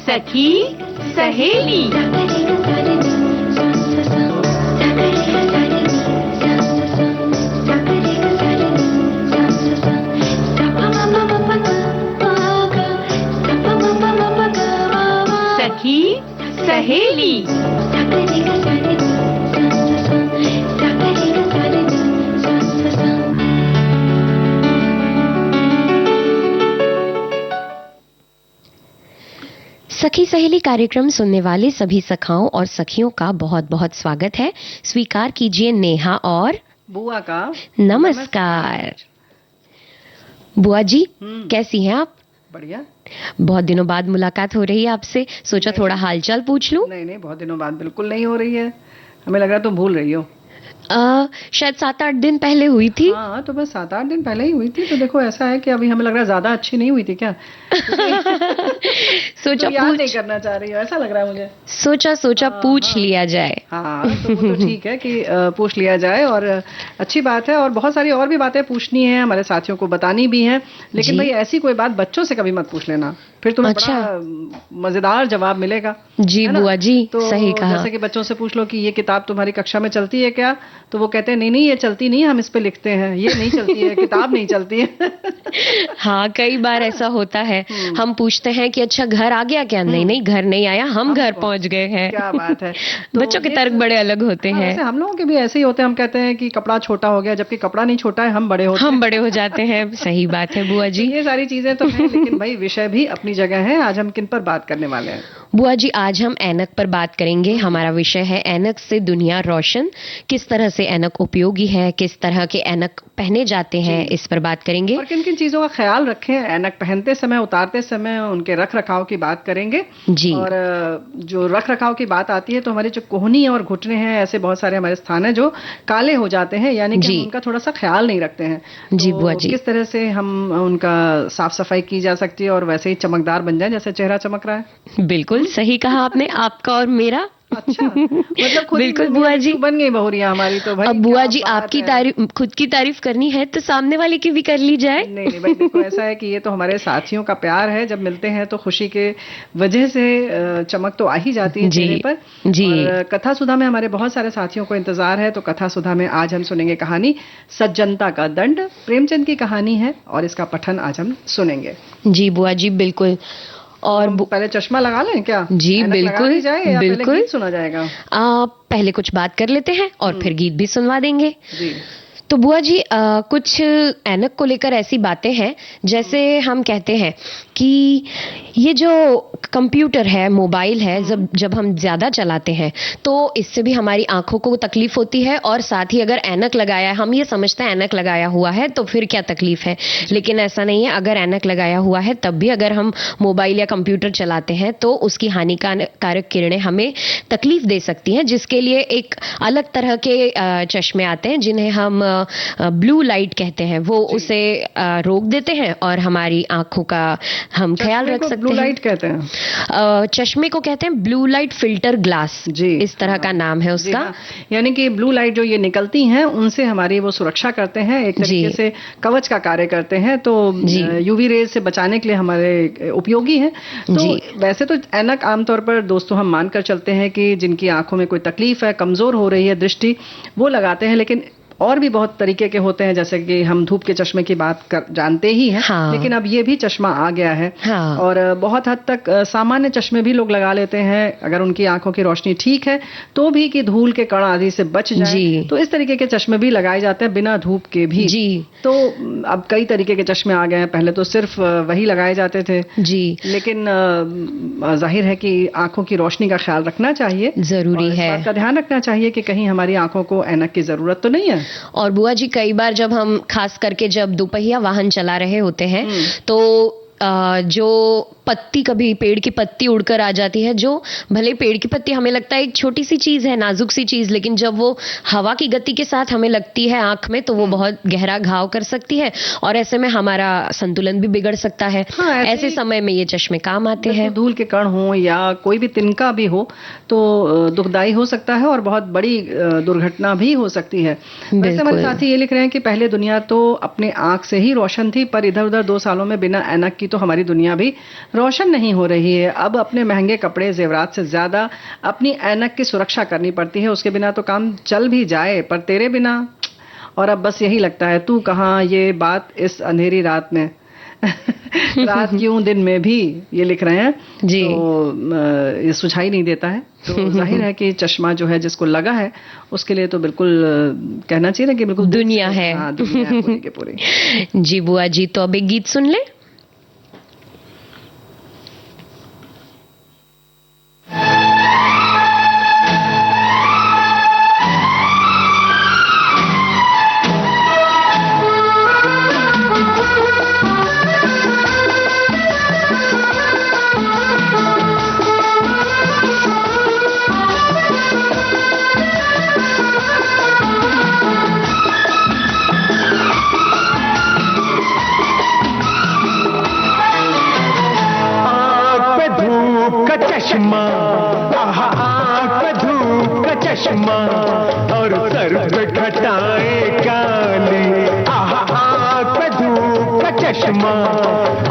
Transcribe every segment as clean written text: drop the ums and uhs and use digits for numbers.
सखी सहेली। सखी सहेली। सखी सहेली कार्यक्रम सुनने वाले सभी सखाओं और सखियों का बहुत बहुत स्वागत है। स्वीकार कीजिए नेहा और बुआ का नमस्कार। बुआ जी कैसी हैं आप? बढ़िया। बहुत दिनों बाद मुलाकात हो रही है आपसे, सोचा थोड़ा हालचाल पूछ लूं। नहीं, बहुत दिनों बाद बिल्कुल नहीं हो रही है, हमें लग रहा तुम भूल रही हो। शायद 7-8 दिन पहले हुई थी। हाँ, तो बस 7-8 दिन पहले ही हुई थी। तो देखो ऐसा है कि अभी हमें लग रहा है ज्यादा अच्छी नहीं हुई थी क्या? सोचा याद नहीं करना चाह रही हो, ऐसा लग रहा है मुझे। सोचा पूछ लिया जाए। हाँ, तो वो तो ठीक है कि पूछ लिया जाए, और अच्छी बात है। और बहुत सारी और भी बातें पूछनी है, हमारे साथियों को बतानी भी है। लेकिन भाई ऐसी कोई बात बच्चों से कभी मत पूछ लेना, फिर तुम्हें बड़ा मजेदार जवाब मिलेगा। जी बुआ जी, तो सही कहा। जैसे कि बच्चों से पूछ लो कि ये किताब तुम्हारी कक्षा में चलती है क्या, तो वो कहते हैं नहीं ये चलती नहीं है, हम इस पे लिखते हैं। ये नहीं चलती है, किताब नहीं चलती है। हाँ, कई बार ऐसा होता है। हम पूछते हैं कि अच्छा घर आ गया क्या? नहीं घर नहीं आया, हम घर पहुंच गए हैं। क्या बात है। तो बच्चों के तर्क बड़े अलग होते हैं। वैसे हम लोगों के भी ऐसे ही होते हैं। हम कहते हैं कि कपड़ा छोटा हो गया, जबकि कपड़ा नहीं छोटा है, हम बड़े हो जाते हैं। सही बात है बुआ जी। ये सारी चीजें तो हैं, लेकिन भाई विषय भी अपनी जगह है। आज हम किन पर बात करने वाले हैं? बुआ जी, आज हम ऐनक पर बात करेंगे। हमारा विषय है ऐनक से दुनिया रोशन। किस तरह से ऐनक उपयोगी है, किस तरह के ऐनक पहने जाते हैं, इस पर बात करेंगे। और किन किन चीजों का ख्याल रखें ऐनक पहनते समय, उतारते समय, उनके रख रखाव की बात करेंगे जी। और जो रख रखाव की बात आती है, तो हमारी जो कोहनी और घुटने हैं, ऐसे बहुत सारे हमारे स्थान है जो काले हो जाते हैं, यानी कि हम उनका थोड़ा सा ख्याल नहीं रखते हैं। जी बुआ जी। किस तरह से हम उनका साफ सफाई की जा सकती है और वैसे ही चमकदार बन जाए जैसे चेहरा चमक रहा है। बिल्कुल सही कहा आपने, आपका और मेरा। अच्छा, मतलब खुद बिल्कुल बुआ जी, बन गई बहुरिया हमारी। तो भाई अब बुआ जी आपकी तारीफ, खुद की तारीफ करनी है तो सामने वाले की भी कर ली जाए। नहीं भाई, देखो ऐसा है कि ये तो हमारे साथियों का प्यार है। जब मिलते हैं तो खुशी के वजह से चमक तो आ ही जाती है चेहरे पर। जी। और कथा सुधा में हमारे बहुत सारे साथियों को इंतजार है। तो कथा सुधा में आज हम सुनेंगे कहानी सज्जनता का दंड। प्रेमचंद की कहानी है और इसका पठन आज हम सुनेंगे। जी बुआ जी, बिल्कुल। और पहले चश्मा लगा लें क्या? जी बिल्कुल, या बिल्कुल। पहले गीत सुना जाएगा? पहले कुछ बात कर लेते हैं और फिर गीत भी सुनवा देंगे। जी। तो बुआ जी, कुछ ऐनक को लेकर ऐसी बातें हैं, जैसे हम कहते हैं कि ये जो कंप्यूटर है, मोबाइल है, जब हम ज्यादा चलाते हैं तो इससे भी हमारी आंखों को तकलीफ होती है। और साथ ही अगर ऐनक लगाया है, हम ये समझते हैं ऐनक लगाया हुआ है तो फिर क्या तकलीफ है, लेकिन ऐसा नहीं है। अगर ऐनक लगाया हुआ है तब भी अगर हम मोबाइल या कंप्यूटर चलाते हैं तो उसकी हानिकारक किरणें हमें तकलीफ दे सकती हैं, जिसके लिए एक अलग तरह के चश्मे आते हैं जिन्हें हम ब्लू लाइट कहते हैं। वो उसे रोक देते हैं और हमारी आंखों का हम ख्याल रख सकते हैं। ब्लू लाइट कहते हैं? चश्मे को कहते हैं ब्लू लाइट फिल्टर ग्लास। जी, इस तरह का नाम है उसका। यानी कि ब्लू लाइट जो ये निकलती हैं, उनसे हमारी वो सुरक्षा करते हैं, एक तरीके से कवच का कार्य करते हैं। तो यूवी रेज से बचाने के लिए हमारे उपयोगी है। तो वैसे तो ऐनक आमतौर पर दोस्तों हम मानकर चलते हैं कि जिनकी आंखों में कोई तकलीफ है, कमजोर हो रही है दृष्टि, वो लगाते हैं। लेकिन और भी बहुत तरीके के होते हैं, जैसे कि हम धूप के चश्मे की बात जानते ही हैं। हाँ। लेकिन अब ये भी चश्मा आ गया है। हाँ। और बहुत हद तक सामान्य चश्मे भी लोग लगा लेते हैं अगर उनकी आंखों की रोशनी ठीक है तो भी, कि धूल के कण आदि से बच जाए। तो इस तरीके के चश्मे भी लगाए जाते हैं बिना धूप के भी। जी। तो अब कई तरीके के चश्मे आ गए हैं, पहले तो सिर्फ वही लगाए जाते थे। जी। लेकिन जाहिर है कि आंखों की रोशनी का ख्याल रखना चाहिए, जरूरी है। इस बात का ध्यान रखना चाहिए कि कहीं हमारी आंखों को ऐनक की जरूरत तो नहीं है। और बुआ जी, कई बार जब हम खास करके जब दोपहिया वाहन चला रहे होते हैं तो जो पत्ती, कभी पेड़ की पत्ती उड़कर आ जाती है, जो भले पेड़ की पत्ती हमें लगता है एक छोटी सी चीज है, नाजुक सी चीज, लेकिन जब वो हवा की गति के साथ हमें लगती है आंख में तो वो बहुत गहरा घाव कर सकती है और ऐसे में हमारा संतुलन भी बिगड़ सकता है। ऐसे समय में ये चश्मे काम आते हैं। धूल के कण हो या कोई भी तिनका भी हो तो दुखदाई हो सकता है और बहुत बड़ी दुर्घटना भी हो सकती है। वैसे हमारे साथी ये लिख रहे हैं कि पहले दुनिया तो अपने आंख से ही रोशन थी, पर इधर उधर 2 सालों में बिना ऐनक की तो हमारी दुनिया भी रोशन नहीं हो रही है। अब अपने महंगे कपड़े जेवरात से ज्यादा अपनी ऐनक की सुरक्षा करनी पड़ती है। उसके बिना तो काम चल भी जाए, पर तेरे बिना, और अब बस यही लगता है तू कहाँ, ये बात इस अंधेरी रात में रात क्यों दिन में भी, ये लिख रहे हैं जी। तो ये सुझाई नहीं देता है, तो जाहिर है कि चश्मा जो है जिसको लगा है उसके लिए तो बिल्कुल कहना चाहिए ना कि बिल्कुल दुनिया है। हाँ, दुनिया है पूरी के पूरी। जी बुआ जी, तो अब एक गीत सुन ले। चश्मा, आँख पे धूप का चश्मा और सर पे घटाएं काली, आँख पे धूप का चश्मा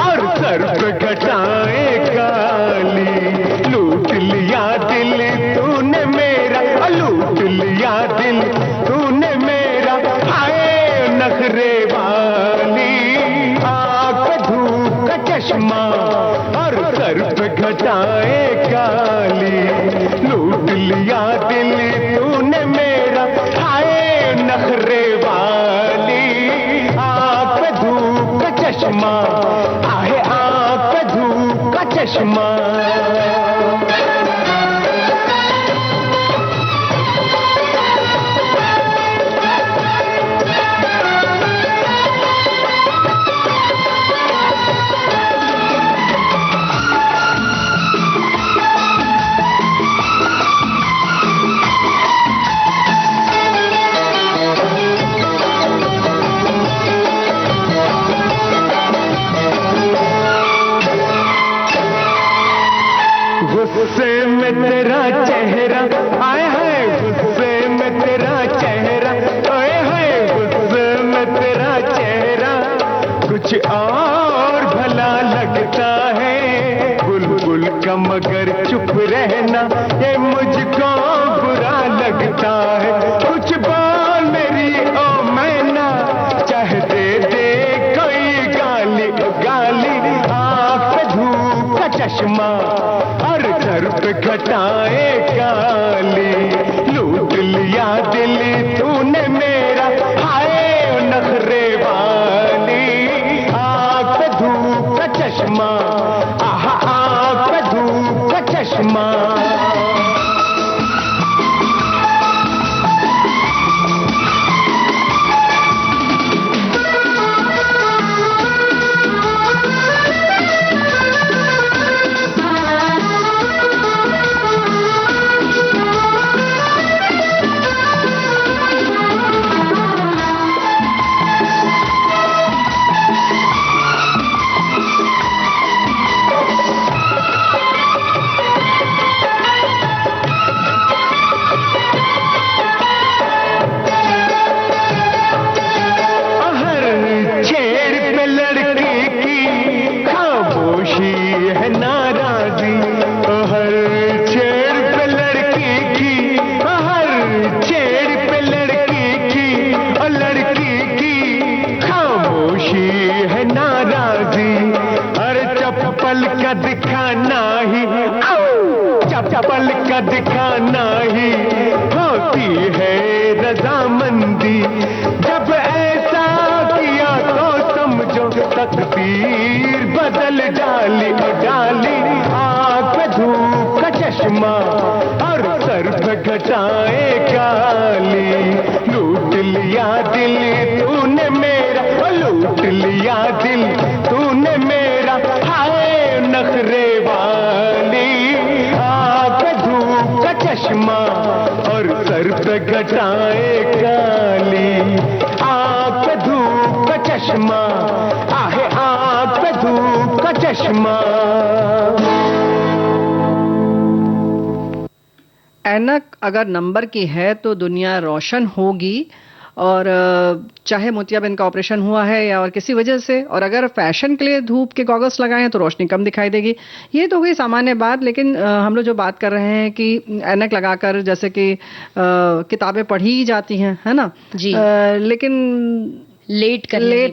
और सर पे घटाएं काली। लूट लिया दिल तूने मेरा, लूट लिया दिल तूने मेरा, हाय नखरे वाली। आँख पे धूप का चश्मा और सर पे घटाएं काली। लूट लिया दिल तूने मेरा, हाय नखरे वाली। आँख पे धूप का चश्मा, आहे आँख पे धूप का चश्मा। गुस्से में तेरा चेहरा, आए हाय गुस्से में तेरा चेहरा, आए हाय गुस्से में तेरा चेहरा कुछ और भला लगता है। बुलबुल का मगर चुप रहना ये मुझको बुरा लगता है। कुछ बोल मेरी ओ मैना, चाहे दे दे कोई गाली गाली। आँख पे धूप का चश्मा और सर पे घटाए काली। लूट लिया दिल तूने मेरा, हाय नखरे वाली। आँख पे धूप का चश्मा, आहा आँख पे धूप का चश्मा। दिखाना ही, चप्पल का दिखाना ही होती है रजामंदी। जब ऐसा किया तो समझो तकदीर बदल डाली डाली। आँख पे धूप का चश्मा और सर पे घटाए काली। लूट लिया दिल तूने मेरा, लूट लिया दिल तूने मेरा, हाय नखरे से घटाए काली, आँख पे धूप का चश्मा, आहे आँख पे धूप का चश्मा। ऐनक अगर नंबर की है तो दुनिया रोशन होगी, और चाहे मोतियाबिंद का ऑपरेशन हुआ है या और किसी वजह से, और अगर फैशन के लिए धूप के गॉगल्स लगाए हैं तो रोशनी कम दिखाई देगी। ये तो हुई सामान्य बात, लेकिन हम लोग जो बात कर रहे हैं कि ऐनक लगाकर जैसे कि किताबें पढ़ी ही जाती हैं, है ना जी। लेकिन लेट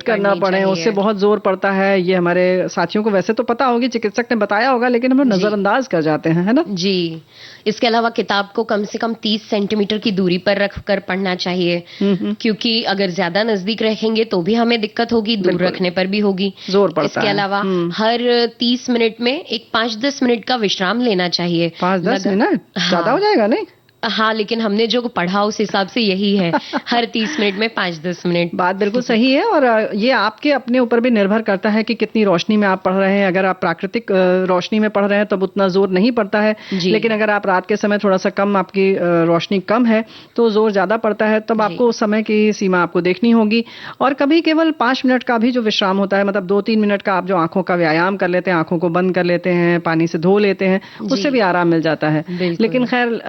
करना पड़े उससे बहुत जोर पड़ता है। ये हमारे साथियों को वैसे तो पता होगी, चिकित्सक ने बताया होगा, लेकिन हम लोग नजरअंदाज कर जाते हैं, है ना जी। इसके अलावा किताब को कम से कम 30 सेंटीमीटर की दूरी पर रखकर पढ़ना चाहिए, क्योंकि अगर ज्यादा नजदीक रखेंगे तो भी हमें दिक्कत होगी, दूर रखने पर भी होगी, जोर पड़ता है। इसके अलावा हर 30 मिनट में एक 5-10 मिनट का विश्राम लेना चाहिए। 5-10 मिनट ज्यादा हो जाएगा नहीं? हाँ, लेकिन हमने जो पढ़ा उस हिसाब से यही है, हर 30 मिनट में 5-10 मिनट। बात बिल्कुल सही है, और ये आपके अपने ऊपर भी निर्भर करता है कि कितनी रोशनी में आप पढ़ रहे हैं। अगर आप प्राकृतिक रोशनी में पढ़ रहे हैं तब उतना जोर नहीं पड़ता है, लेकिन अगर आप रात के समय थोड़ा सा कम, आपकी रोशनी कम है तो जोर ज्यादा पड़ता है। तब आपको उस समय की सीमा आपको देखनी होगी। और कभी केवल 5 मिनट का भी जो विश्राम होता है, मतलब 2-3 मिनट का आप जो आंखों का व्यायाम कर लेते हैं, आंखों को बंद कर लेते हैं, पानी से धो लेते हैं, उससे भी आराम मिल जाता है। लेकिन खैर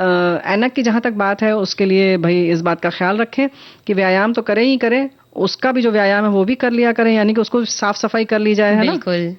ऐनक की जहां तक बात है, उसके लिए भाई इस बात का ख्याल रखें कि व्यायाम तो करें ही करें, उसका भी जो व्यायाम है वो भी कर लिया करें, यानी कि उसको साफ सफाई कर ली जाए, है ना? बिल्कुल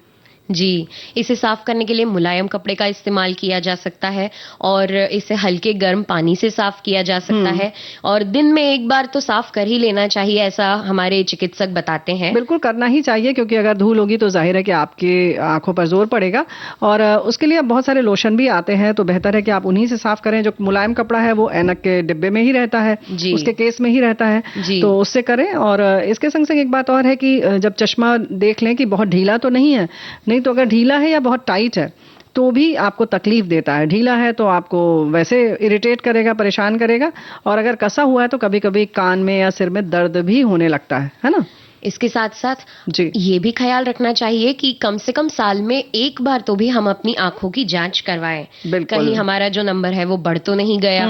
जी। इसे साफ करने के लिए मुलायम कपड़े का इस्तेमाल किया जा सकता है, और इसे हल्के गर्म पानी से साफ किया जा सकता है, और दिन में एक बार तो साफ कर ही लेना चाहिए, ऐसा हमारे चिकित्सक बताते हैं। बिल्कुल करना ही चाहिए, क्योंकि अगर धूल होगी तो जाहिर है कि आपकी आंखों पर जोर पड़ेगा, और उसके लिए बहुत सारे लोशन भी आते हैं, तो बेहतर है कि आप उन्हीं से साफ करें। जो मुलायम कपड़ा है वो ऐनक के डिब्बे में ही रहता है, उसके केस में ही रहता है, तो उससे करें। और इसके संग संग एक बात और है कि जब चश्मा देख लें कि बहुत ढीला तो नहीं है, नहीं तो अगर ढीला है या बहुत टाइट है तो भी आपको तकलीफ देता है। ढीला है तो आपको वैसे इरिटेट करेगा, परेशान करेगा, और अगर कसा हुआ है तो कभी कभी कान में या सिर में दर्द भी होने लगता है ना? इसके साथ साथ ये भी ख्याल रखना चाहिए कि कम से कम साल में एक बार तो भी हम अपनी आंखों की जांच करवाएं। कहीं हमारा जो नंबर है वो बढ़ तो नहीं गया,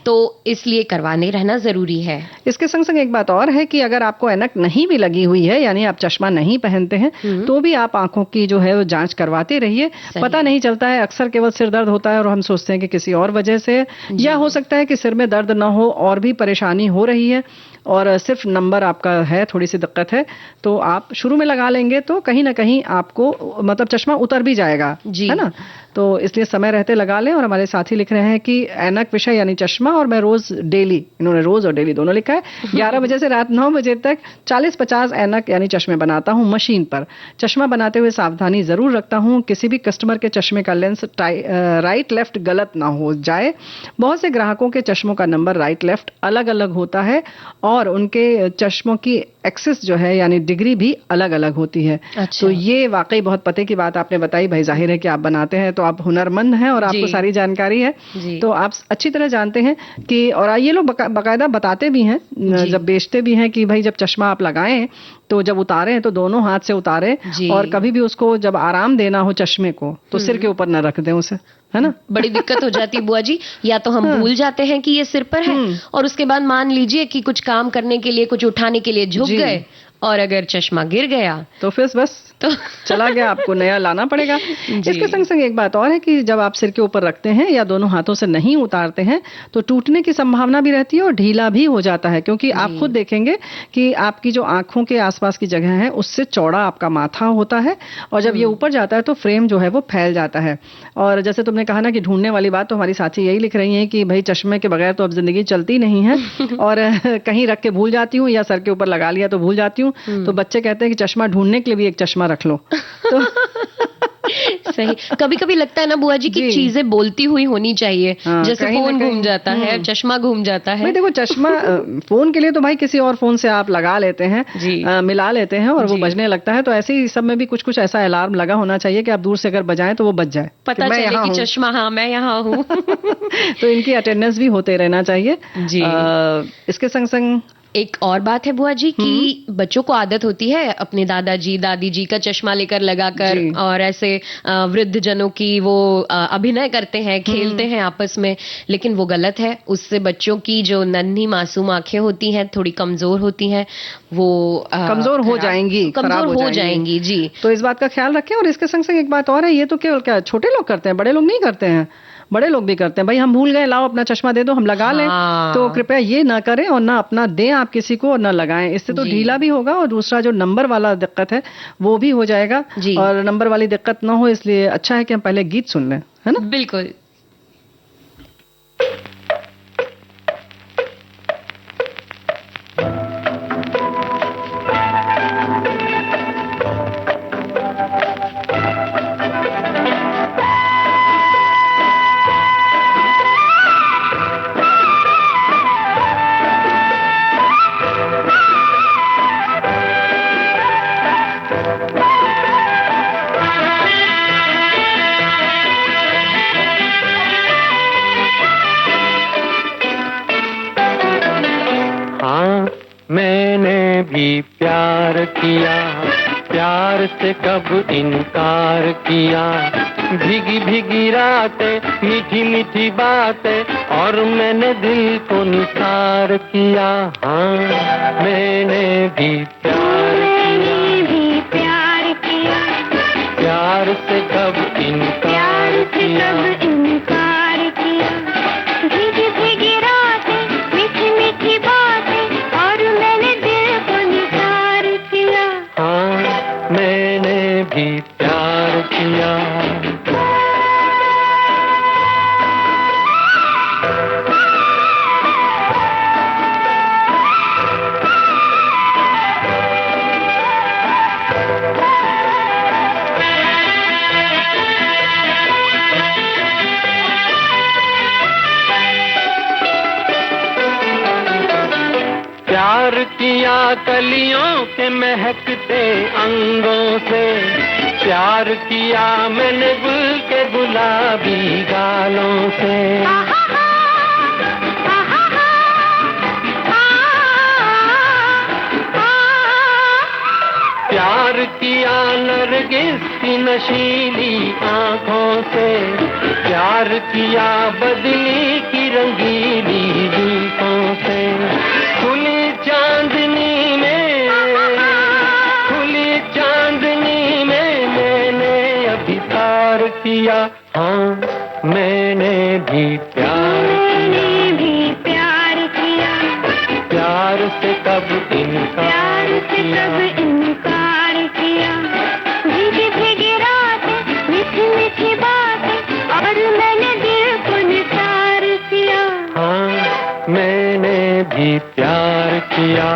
तो इसलिए करवाने रहना जरूरी है। इसके संग संग एक बात और है कि अगर आपको ऐनक नहीं भी लगी हुई है, यानी आप चश्मा नहीं पहनते हैं, तो भी आप आंखों की जो है वो जांच करवाते रहिए। पता नहीं चलता है, अक्सर केवल सिर दर्द होता है और हम सोचते हैं कि किसी और वजह से, या हो सकता है कि सिर में दर्द ना हो और भी परेशानी हो रही है, और सिर्फ नंबर आपका है, थोड़ी सी दिक्कत है, तो आप शुरू में लगा लेंगे तो कहीं ना कहीं आपको मतलब चश्मा उतर भी जाएगा, है ना? तो इसलिए समय रहते लगा लें। और हमारे साथी लिख रहे हैं कि ऐनक विषय यानी चश्मा, और मैं रोज डेली, इन्होंने रोज और डेली दोनों लिखा है, 11 बजे से रात 9 बजे तक 40-50 ऐनक यानी चश्मे बनाता हूं मशीन पर। चश्मा बनाते हुए सावधानी जरूर रखता हूं, किसी भी कस्टमर के चश्मे का लेंस राइट लेफ्ट गलत ना हो जाए। बहुत से ग्राहकों के चश्मों का नंबर राइट लेफ्ट अलग अलग होता है, और उनके चश्मों की एक्सिस जो है यानी डिग्री भी अलग अलग होती है। तो ये वाकई बहुत पते की बात आपने बताई भाई। जाहिर है कि आप बनाते हैं तो आप हुनरमंद हैं और आपको सारी जानकारी है, तो आप अच्छी तरह जानते हैं कि, और ये लोग बाकायदा बताते भी हैं जब बेचते भी हैं कि भाई जब चश्मा आप लगाएं तो जब उतारें तो दोनों हाथ से उतारें, और कभी भी उसको जब आराम देना हो चश्मे को तो सिर के ऊपर न रख दें उसे, है ना? बड़ी दिक्कत हो जाती है बुआ जी, या तो हम भूल जाते हैं कि ये सिर पर है, और उसके बाद मान लीजिए कि कुछ काम करने के लिए, कुछ उठाने के लिए झुक गए, और अगर चश्मा गिर गया तो फिर बस तो चला गया, आपको नया लाना पड़ेगा। इसके संग संग एक बात और है कि जब आप सिर के ऊपर रखते हैं या दोनों हाथों से नहीं उतारते हैं तो टूटने की संभावना भी रहती है और ढीला भी हो जाता है, क्योंकि आप खुद देखेंगे कि आपकी जो आंखों के आसपास की जगह है उससे चौड़ा आपका माथा होता है, और जब ये ऊपर जाता है तो फ्रेम जो है वो फैल जाता है। और जैसे तुमने कहा ना कि ढूंढने वाली बात, तो हमारी साथी यही लिख रही है कि भाई चश्मे के बगैर तो अब जिंदगी चलती नहीं है, और कहीं रख के भूल जाती हूँ या सर के ऊपर लगा लिया तो भूल जाती हूँ, तो बच्चे कहते हैं कि चश्मा ढूंढने के लिए भी एक चश्मा रख लो। तो सही, कभी कभी लगता है ना बुआ जी कि चीजें बोलती हुई होनी चाहिए, जैसे फोन घूम जाता है, चश्मा घूम जाता है। देखो चश्मा फोन के लिए तो भाई किसी और फोन से आप लगा लेते हैं, मिला लेते हैं और वो बजने लगता है, तो ऐसे ही सब में भी कुछ कुछ ऐसा अलार्म लगा होना चाहिए कि आप दूर से अगर बजाएं तो वो बज जाए, पता चले कि चश्मा, हाँ मैं यहाँ हूँ। तो इनकी अटेंडेंस भी होते रहना चाहिए। इसके संग संग एक और बात है बुआ जी कि बच्चों को आदत होती है अपने दादाजी दादी जी का चश्मा लेकर लगाकर और ऐसे वृद्ध जनों की वो अभिनय करते हैं, खेलते हैं आपस में, लेकिन वो गलत है। उससे बच्चों की जो नन्ही मासूम आंखें होती हैं थोड़ी कमजोर होती हैं, वो कमजोर हो जाएंगी जी। तो इस बात का ख्याल रखें। और इसके संग संग एक बात और है, ये तो केवल क्या छोटे लोग करते हैं, बड़े लोग नहीं करते हैं। बड़े लोग भी करते हैं, भाई हम भूल गए, लाओ अपना चश्मा दे दो, हम लगा लें। तो कृपया ये ना करें और ना अपना दें आप किसी को और ना लगाएं। इससे तो ढीला भी होगा और दूसरा जो नंबर वाला दिक्कत है वो भी हो जाएगा। और नंबर वाली दिक्कत ना हो इसलिए अच्छा है कि हम पहले गीत सुन लें, है ना? बिल्कुल। प्यार किया, प्यार से कब इनकार किया। भीगी भीगी रातें, मीठी मीठी बातें और मैंने दिल को निसार किया। हाँ मैंने भी प्यार किया, प्यार से कब इनकार किया। भीगी भीगी रातें, मीठी मीठी बातें और मैंने दिल को निसार किया। हाँ मैंने भी प्यार किया। प्यार किया कलियों के महकते अंगों से, प्यार किया मैंने गुल के गुलाबी गालों से। प्यार किया नरगिस की नशीली आंखों से, प्यार किया बदली की रंगीली जुल्फों से। खुली चांदनी में मैंने अभी प्यार किया। हाँ मैंने भी प्यार किया। प्यार से कब इनकार किया। भीगी भीगी रातें, मीठी मीठी बातें और मैंने दिल को निसार किया। हाँ मैंने भी प्यार किया।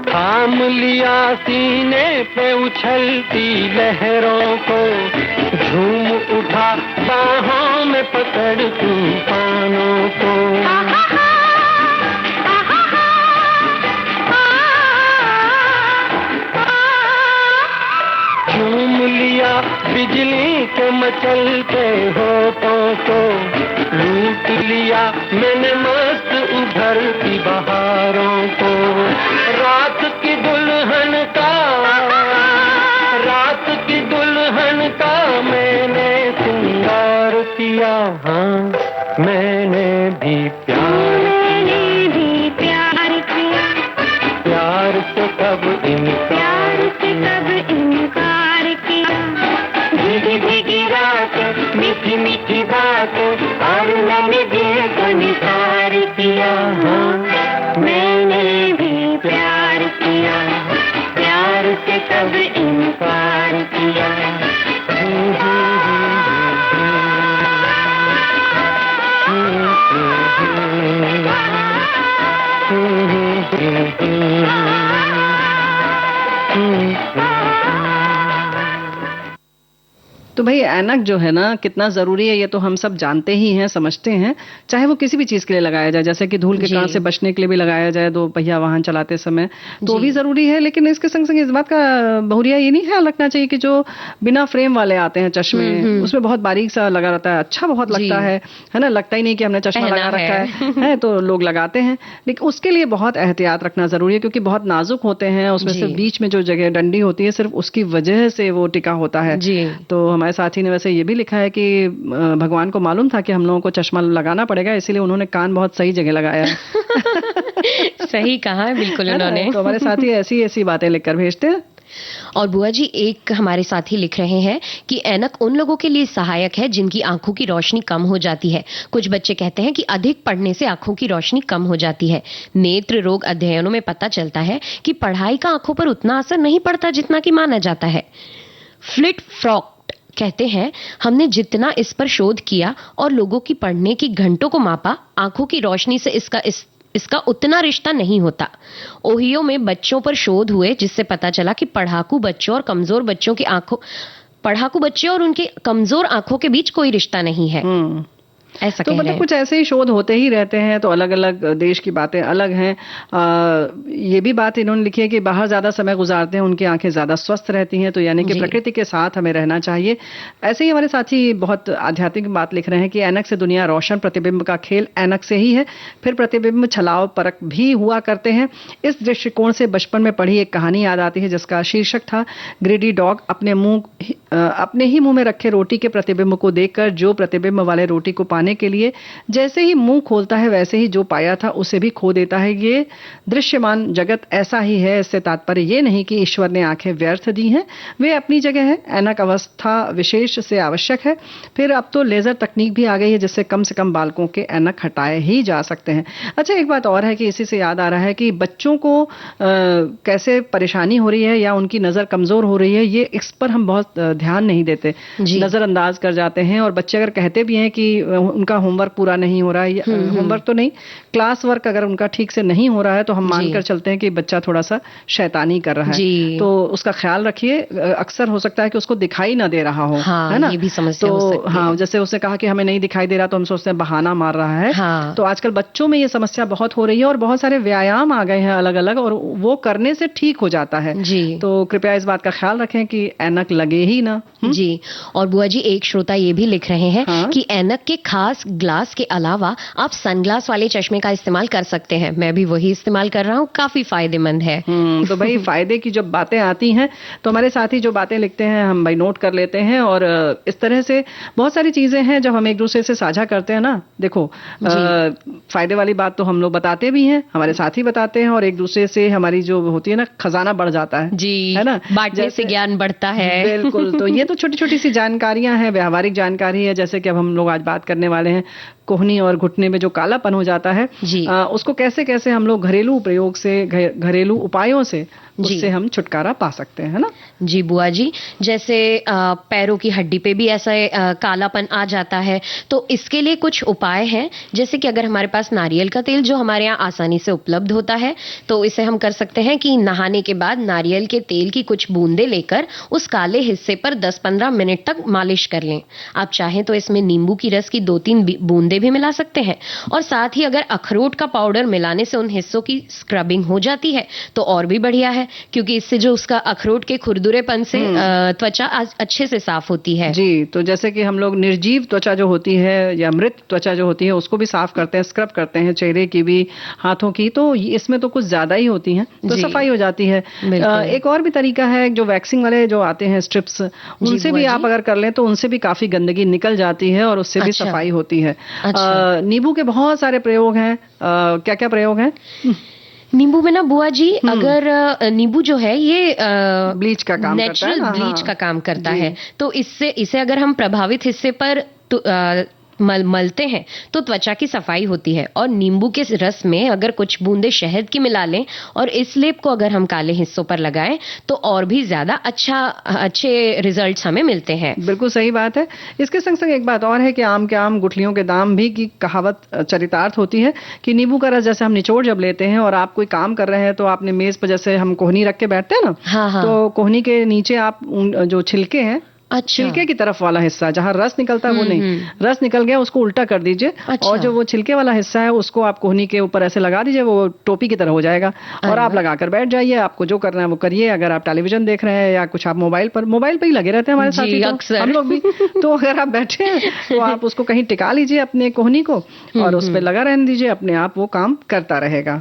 थाम लिया सीने पे उछलती लहरों को, झूम उठा बाहों में पकड़ तूफानों को। झूम लिया बिजली के मचलते होठों को, लूट लिया मैंने मस्त उभरती बहारों को। रात की दुल्हन का मैंने श्रृंगार किया। हाँ मैंने भी प्यार किया। प्यार से कब इनकार किया। भीगी भीगी रातें, मीठी मीठी बातें और मैंने दिल को निसार किया। हाँ मैंने भी प्यार किया। प्यार से कब इनकार किया। तो भाई ऐनक जो है ना कितना जरूरी है ये तो हम सब जानते ही हैं, समझते हैं। चाहे वो किसी भी चीज के लिए लगाया जाए, जैसे कि धूल के कण से बचने के लिए भी लगाया जाए 2 पहिया वाहन चलाते समय, तो भी जरूरी है। लेकिन इसके संग संग इस बात का बहुरिया ये नहीं ख्याल रखना चाहिए कि जो बिना फ्रेम वाले आते हैं चश्मे, उसमें बहुत बारीक सा लगा रहता है, अच्छा बहुत लगता है ना, लगता ही नहीं कि हमने चश्मा लगा रखा है तो लोग लगाते हैं। लेकिन उसके लिए बहुत एहतियात रखना जरूरी है, क्योंकि बहुत नाजुक होते हैं, उसमें सिर्फ बीच में जो जगह डंडी होती है सिर्फ उसकी वजह से वो टिका होता है। तो हमारे साथी ने वैसे ये भी लिखा है कि भगवान को मालूम था कि हम लोगों को चश्मा लगाना पड़ेगा, इसीलिए उन्होंने कान बहुत सही जगह लगाया है। सही कहा है बिल्कुल उन्होंने। तो हमारे साथी ऐसी ऐसी बातें लिखकर भेजते हैं। और बुआ जी एक हमारे साथी लिख रहे हैं कि ऐनक उन लोगों के लिए सहायक है जिनकी आंखों की रोशनी कम हो जाती है। कुछ बच्चे कहते हैं कि अधिक पढ़ने से आंखों की रोशनी कम हो जाती है। नेत्र रोग अध्ययनों में पता चलता है कि पढ़ाई का आंखों पर उतना असर नहीं पड़ता जितना कि माना जाता है। फ्लिट फ्रॉक कहते हैं, हमने जितना इस पर शोध किया और लोगों की पढ़ने की घंटों को मापा, आंखों की रोशनी से इसका उतना रिश्ता नहीं होता। ओहियो में बच्चों पर शोध हुए जिससे पता चला कि पढ़ाकू बच्चों और उनके कमजोर आंखों के बीच कोई रिश्ता नहीं है। ऐसा तो मतलब कुछ ऐसे ही शोध होते ही रहते हैं। तो अलग अलग देश की बातें अलग हैं। ये भी बात इन्होंने लिखी है कि बाहर ज्यादा समय गुजारते हैं उनकी आंखें ज्यादा स्वस्थ रहती हैं, तो यानी कि प्रकृति के साथ हमें रहना चाहिए। ऐसे ही हमारे साथी बहुत आध्यात्मिक बात लिख रहे हैं कि ऐनक से दुनिया रोशन, प्रतिबिंब का खेल ऐनक से ही है। फिर प्रतिबिंब छलाव परख भी हुआ करते हैं। इस दृष्टिकोण से बचपन में पढ़ी एक कहानी याद आती है जिसका शीर्षक था ग्रेडी डॉग। अपने ही मुंह में रखे रोटी के प्रतिबिंब को देखकर जो प्रतिबिंब वाले रोटी को पाने के लिए जैसे ही मुंह खोलता है वैसे ही जो पाया था उसे भी खो देता है। ये दृश्यमान जगत ऐसा ही है। इससे तात्पर्य ये नहीं कि ईश्वर ने आंखें व्यर्थ दी हैं, वे अपनी जगह है। ऐनक अवस्था विशेष से आवश्यक है। फिर अब तो लेजर तकनीक भी आ गई है जिससे कम से कम बालकों के ऐनक हटाए ही जा सकते हैं। अच्छा, एक बात और है कि इसी से याद आ रहा है कि बच्चों को कैसे परेशानी हो रही है या उनकी नजर कमजोर हो रही है, ये इस पर हम बहुत ध्यान नहीं देते, नजरअंदाज कर जाते हैं। और बच्चे अगर कहते भी हैं कि उनका होमवर्क पूरा नहीं हो रहा है, होमवर्क तो नहीं, क्लास वर्क अगर उनका ठीक से नहीं हो रहा है तो हम मानकर चलते हैं कि बच्चा थोड़ा सा शैतानी कर रहा है। तो उसका ख्याल रखिए। अक्सर हो सकता है कि उसको दिखाई ना दे रहा हो, है ना, ये भी समस्या हो सकती है। हाँ, जैसे उसने कहा कि हमें नहीं दिखाई दे रहा तो हम सोचते हैं बहाना मार रहा है। तो आजकल बच्चों में ये समस्या बहुत हो रही है और बहुत सारे व्यायाम आ गए हैं अलग अलग, और वो करने से ठीक हो जाता है। तो कृपया इस बात का ख्याल रखें कि ऐनक लगे ही ना। जी। और बुआ जी एक श्रोता ये भी लिख रहे हैं कि ऐनक के खास ग्लास के अलावा आप सनग्लास वाले चश्मे का इस्तेमाल कर सकते हैं। मैं भी वही इस्तेमाल कर रहा हूँ, काफी फायदेमंद है। तो भाई फायदे की जब बातें आती हैं तो हमारे साथी जो बातें लिखते हैं हम भाई नोट कर लेते हैं। और इस तरह से बहुत सारी चीजें हैं जब हम एक दूसरे से साझा करते हैं ना। देखो, फायदे वाली बात तो हम लोग बताते भी हैं, हमारे साथी बताते हैं, और एक दूसरे से हमारी जो होती है ना खजाना बढ़ जाता है, है ना, बांटने से ज्ञान बढ़ता है। बिल्कुल। तो ये तो छोटी छोटी सी जानकारियां हैं, व्यवहारिक जानकारी है। जैसे कि अब हम लोग आज बात करने वाले हैं कोहनी और घुटने में जो कालापन हो जाता है, उसको कैसे कैसे हम लोग घरेलू प्रयोग से, घरेलू उपायों से उससे हम छुटकारा पा सकते हैं, है ना। जी बुआ जी, जैसे पैरों की हड्डी पे भी ऐसा कालापन आ जाता है, तो इसके लिए कुछ उपाय हैं। जैसे कि अगर हमारे पास नारियल का तेल जो हमारे यहाँ आसानी से उपलब्ध होता है, तो इसे हम कर सकते हैं कि नहाने के बाद नारियल के तेल की कुछ बूंदे लेकर उस काले हिस्से पर 10-15 मिनट तक मालिश कर लें। आप चाहें तो इसमें नींबू की रस की 2-3 बूंदे भी मिला सकते हैं। और साथ ही अगर अखरोट का पाउडर मिलाने से उन हिस्सों की स्क्रबिंग हो जाती है तो और भी बढ़िया है, क्योंकि इससे जो उसका अखरोट के खुरदुरेपन से त्वचा अच्छे से साफ होती है। जी। तो जैसे कि हम लोग निर्जीव त्वचा जो होती है या मृत त्वचा जो होती है उसको भी साफ करते हैं, स्क्रब करते हैं, चेहरे की भी, हाथों की, तो इसमें तो कुछ ज्यादा ही होती है, तो सफाई हो जाती है। एक और भी तरीका है, जो वैक्सिंग वाले जो आते हैं स्ट्रिप्स, उनसे भी आप अगर कर लें तो उनसे भी काफी गंदगी निकल जाती है और उससे भी सफाई होती है। नींबू के बहुत सारे प्रयोग हैं। क्या क्या प्रयोग हैं नींबू में ना बुआ जी? अगर नींबू जो है ये ब्लीच का काम करता है, नेचुरल ब्लीच का काम करता है, तो इसे अगर हम प्रभावित हिस्से पर मलते हैं तो त्वचा की सफाई होती है। और नींबू के रस में अगर कुछ बूंदे शहद की मिला लें और इस लेप को अगर हम काले हिस्सों पर लगाएं तो और भी ज्यादा अच्छे रिजल्ट्स हमें मिलते हैं। बिल्कुल सही बात है। इसके संग संग एक बात और है कि आम के आम गुठलियों के दाम भी की कहावत चरितार्थ होती है कि नींबू का रस जैसे हम निचोड़ जब लेते हैं और आप कोई काम कर रहे हैं तो आपने मेज पर जैसे हम कोहनी रख के बैठते हैं ना, तो कोहनी के नीचे आप जो छिलके हैं अच्छा। छिलके की तरफ वाला हिस्सा जहाँ रस निकलता है वो नहीं, रस निकल गया उसको उल्टा कर दीजिए। अच्छा। और जो वो छिलके वाला हिस्सा है उसको आप कोहनी के ऊपर ऐसे लगा दीजिए, वो टोपी की तरह हो जाएगा। और आप लगाकर बैठ जाइए, आपको जो करना है वो करिए। अगर आप टेलीविजन देख रहे हैं या कुछ आप मोबाइल पे ही लगे रहते हैं हमारे साथी, तो हम लोग भी, तो अगर आप बैठे हैं तो आप उसको कहीं टिका लीजिए अपने कोहनी को और उस पर लगा रहने दीजिए, अपने आप वो काम करता रहेगा।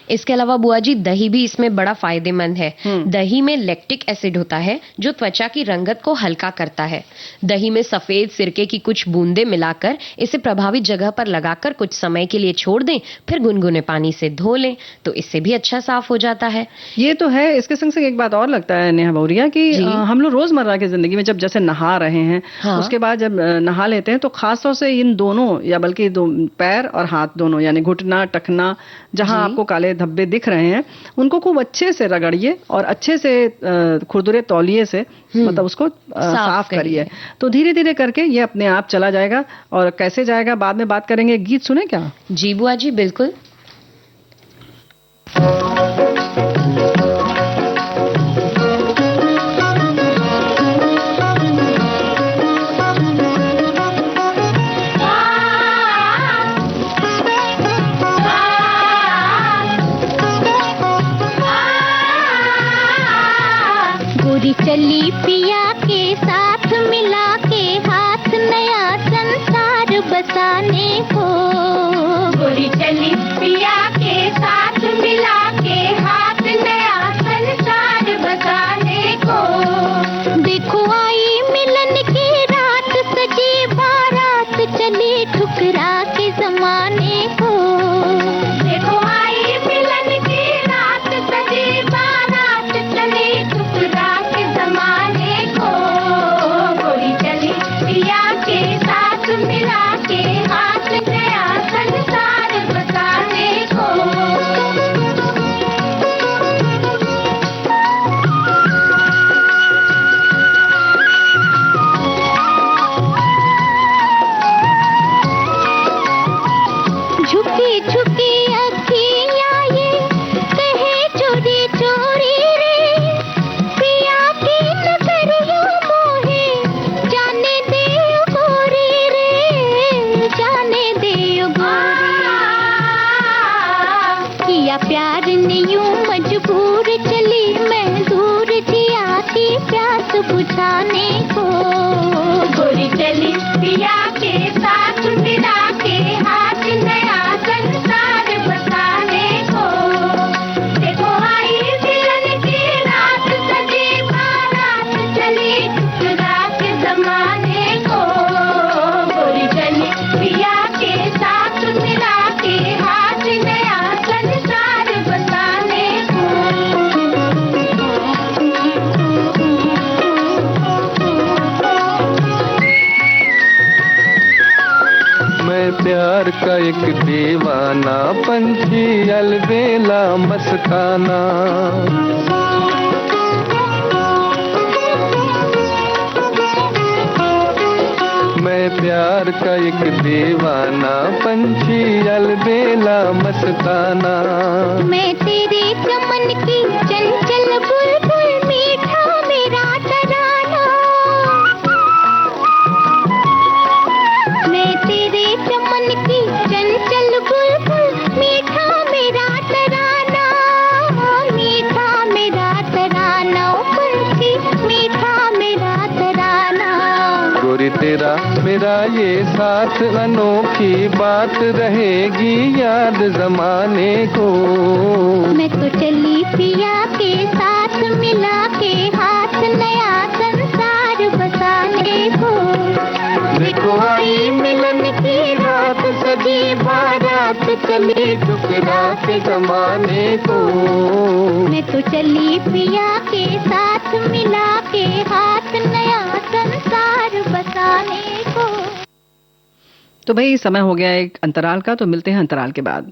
इसके अलावा बुआ जी दही भी इसमें बड़ा फायदेमंद है। दही में लैक्टिक एसिड होता है जो त्वचा की रंगत को हल्का करता है। दही में सफेद सिरके की कुछ बूंदें मिलाकर इसे प्रभावित जगह पर लगाकर कुछ समय के लिए छोड़ दें, फिर गुनगुने पानी से धो लें तो इससे भी अच्छा साफ हो जाता है। ये तो है। इसके संग संग एक बात और लगता है नेहा बहुरिया कि हम लोग रोजमर्रा की जिंदगी में जब जैसे नहा रहे हैं, उसके बाद जब नहा लेते हैं तो खासतौर से इन दोनों या बल्कि पैर और हाथ दोनों, यानी घुटना टखना, जहां आपको काले धब्बे दिख रहे हैं, उनको खूब अच्छे से रगड़िए और अच्छे से खुरदुरे तौलिए से मतलब उसको साफ करिए। तो धीरे धीरे करके ये अपने आप चला जाएगा। और कैसे जाएगा बाद में बात करेंगे। गीत सुने क्या? जी बुआ जी बिल्कुल। चली पिया के साथ मिला के हाथ नया संसार बसाने को। गोरी चली पिया के साथ मिला के हाथ नया संसार बसाने को। देखो आई मिलन की रात, सजी बारात चली ठुकरा के जमाने को। देखो आई मिलन की रात, सजी बारात चली ठुकरा जमाने को। गोरी चली पिया के साथ मिला के हाथ नया संसार बसाने को। झुकी झुकी अखियाँ ये कहे चोरी चोरी रे, पिया की नजरियों मोहे जाने दे गोरी रे, जाने दे गोरी। किया प्यार ने यूं मजबूर चली मैं दूर जिया की प्यास बुझाने को। गोरी चली पिया के साथ मिला के हाथ नया संसार बसाने को। देखो आई मिलन की रात, सजी बारात चली ठुकरा के जमाने को। गोरी चली पिया के साथ मिला के हाथ नया संसार बसाने को। मैं प्यार का एक दीवाना पंछी अलबेला मस्ताना। मैं प्यार का एक दीवाना पंछी अलबेला मस्ताना। मैं तेरे चमन की चंचल बुलबुल मीठा मेरा तराना। मैं तेरे चमन की चंचल बुलबुल मीठा मेरा तराना। मीठा मेरा तराना पंछी मीठा मेरा तराना। गोरी तेरा मेरा ये साथ अनोखी बात रहेगी याद जमाने को। मैं तो चली पिया के साथ मिला के हाथ नया संसार बसाने को। देखो आई मिलन की रात, सजी बारात चली ठुकरा के जमाने को। मैं तो चली पिया के साथ मिला के हाथ नया संसार बसाने को। तो भाई समय हो गया एक अंतराल का, तो मिलते हैं अंतराल के बाद।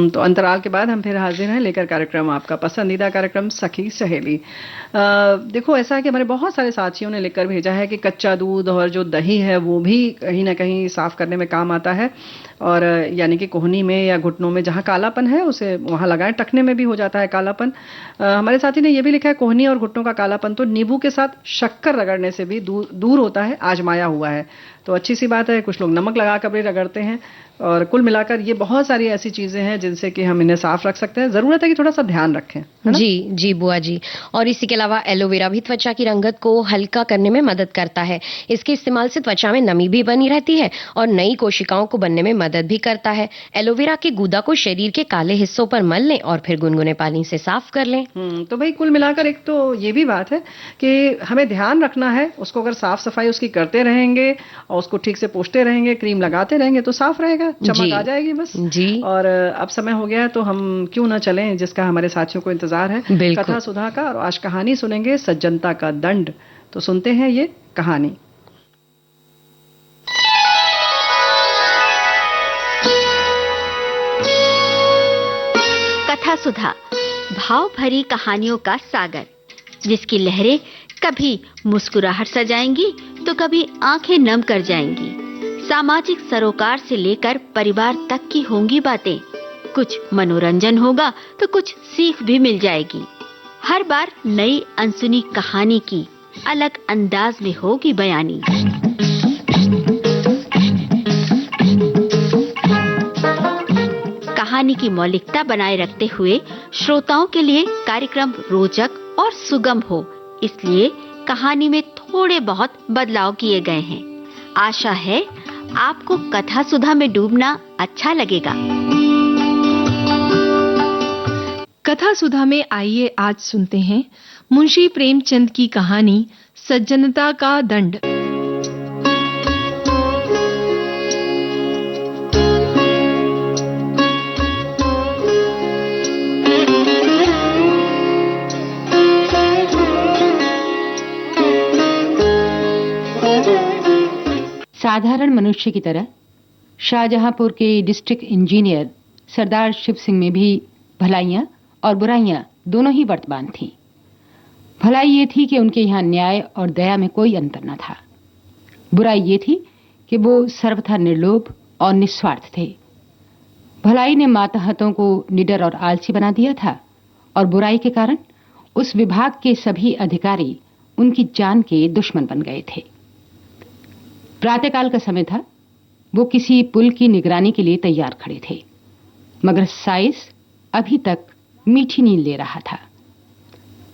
तो अंतराल के बाद हम फिर हाजिर हैं लेकर कार्यक्रम, आपका पसंदीदा कार्यक्रम सखी सहेली। देखो, ऐसा है कि हमारे बहुत सारे साथियों ने लिखकर भेजा है कि कच्चा दूध और जो दही है वो भी कहीं ना कहीं साफ करने में काम आता है, और यानी कि कोहनी में या घुटनों में जहाँ कालापन है उसे वहाँ लगाएं। टखने में भी हो जाता है कालापन। हमारे साथी ने यह भी लिखा है, कोहनी और घुटनों का कालापन तो नींबू के साथ शक्कर रगड़ने से भी दूर होता है, आजमाया हुआ है। तो अच्छी सी बात है, कुछ लोग नमक लगाकर भी रगड़ते हैं, और कुल मिलाकर ये बहुत सारी ऐसी चीजें हैं जिनसे कि हम इन्हें साफ रख सकते हैं। जरूरत है कि थोड़ा सा ध्यान रखें, है ना? जी जी बुआ जी। और इसी के अलावा एलोवेरा भी त्वचा की रंगत को हल्का करने में मदद करता है। इसके इस्तेमाल से त्वचा में नमी भी बनी रहती है और नई कोशिकाओं को बनने में मदद भी करता है। एलोवेरा की गूदा को शरीर के काले हिस्सों पर मल लें और फिर गुनगुने पानी से साफ कर लें। तो भाई कुल मिलाकर एक तो ये भी बात है कि हमें ध्यान रखना है, उसको अगर साफ सफाई उसकी करते रहेंगे और उसको ठीक से पोंछते रहेंगे, क्रीम लगाते रहेंगे तो साफ रहेगा, चमक आ जाएगी बस जी। और अब समय हो गया है तो हम क्यों ना चलें, जिसका हमारे साथियों को इंतजार है, कथा सुधा का। और आज कहानी सुनेंगे सज्जनता का दंड। तो सुनते हैं ये कहानी। कथा सुधा, भाव भरी कहानियों का सागर, जिसकी लहरें कभी मुस्कुराहट सजाएंगी तो कभी आंखें नम कर जाएंगी। सामाजिक सरोकार से लेकर परिवार तक की होंगी बातें। कुछ मनोरंजन होगा तो कुछ सीख भी मिल जाएगी। हर बार नई अनसुनी कहानी की अलग अंदाज में होगी बयानी। कहानी की मौलिकता बनाए रखते हुए श्रोताओं के लिए कार्यक्रम रोचक और सुगम हो, इसलिए कहानी में थोड़े बहुत बदलाव किए गए हैं। आशा है आपको कथा सुधा में डूबना अच्छा लगेगा। कथा सुधा में आइए आज सुनते हैं मुंशी प्रेमचंद की कहानी सज्जनता का दंड। साधारण मनुष्य की तरह शाहजहांपुर के डिस्ट्रिक्ट इंजीनियर सरदार शिव सिंह में भी भलाइयां और बुराइयां दोनों ही वर्तमान थीं। भलाई ये थी कि उनके यहाँ न्याय और दया में कोई अंतर न था। बुराई ये थी कि वो सर्वथा निर्लोभ और निस्वार्थ थे। भलाई ने मातहतों को निडर और आलसी बना दिया था और बुराई के कारण उस विभाग के सभी अधिकारी उनकी जान के दुश्मन बन गए थे। प्रातःकाल का समय था। वो किसी पुल की निगरानी के लिए तैयार खड़े थे, मगर साइस अभी तक मीठी नींद ले रहा था।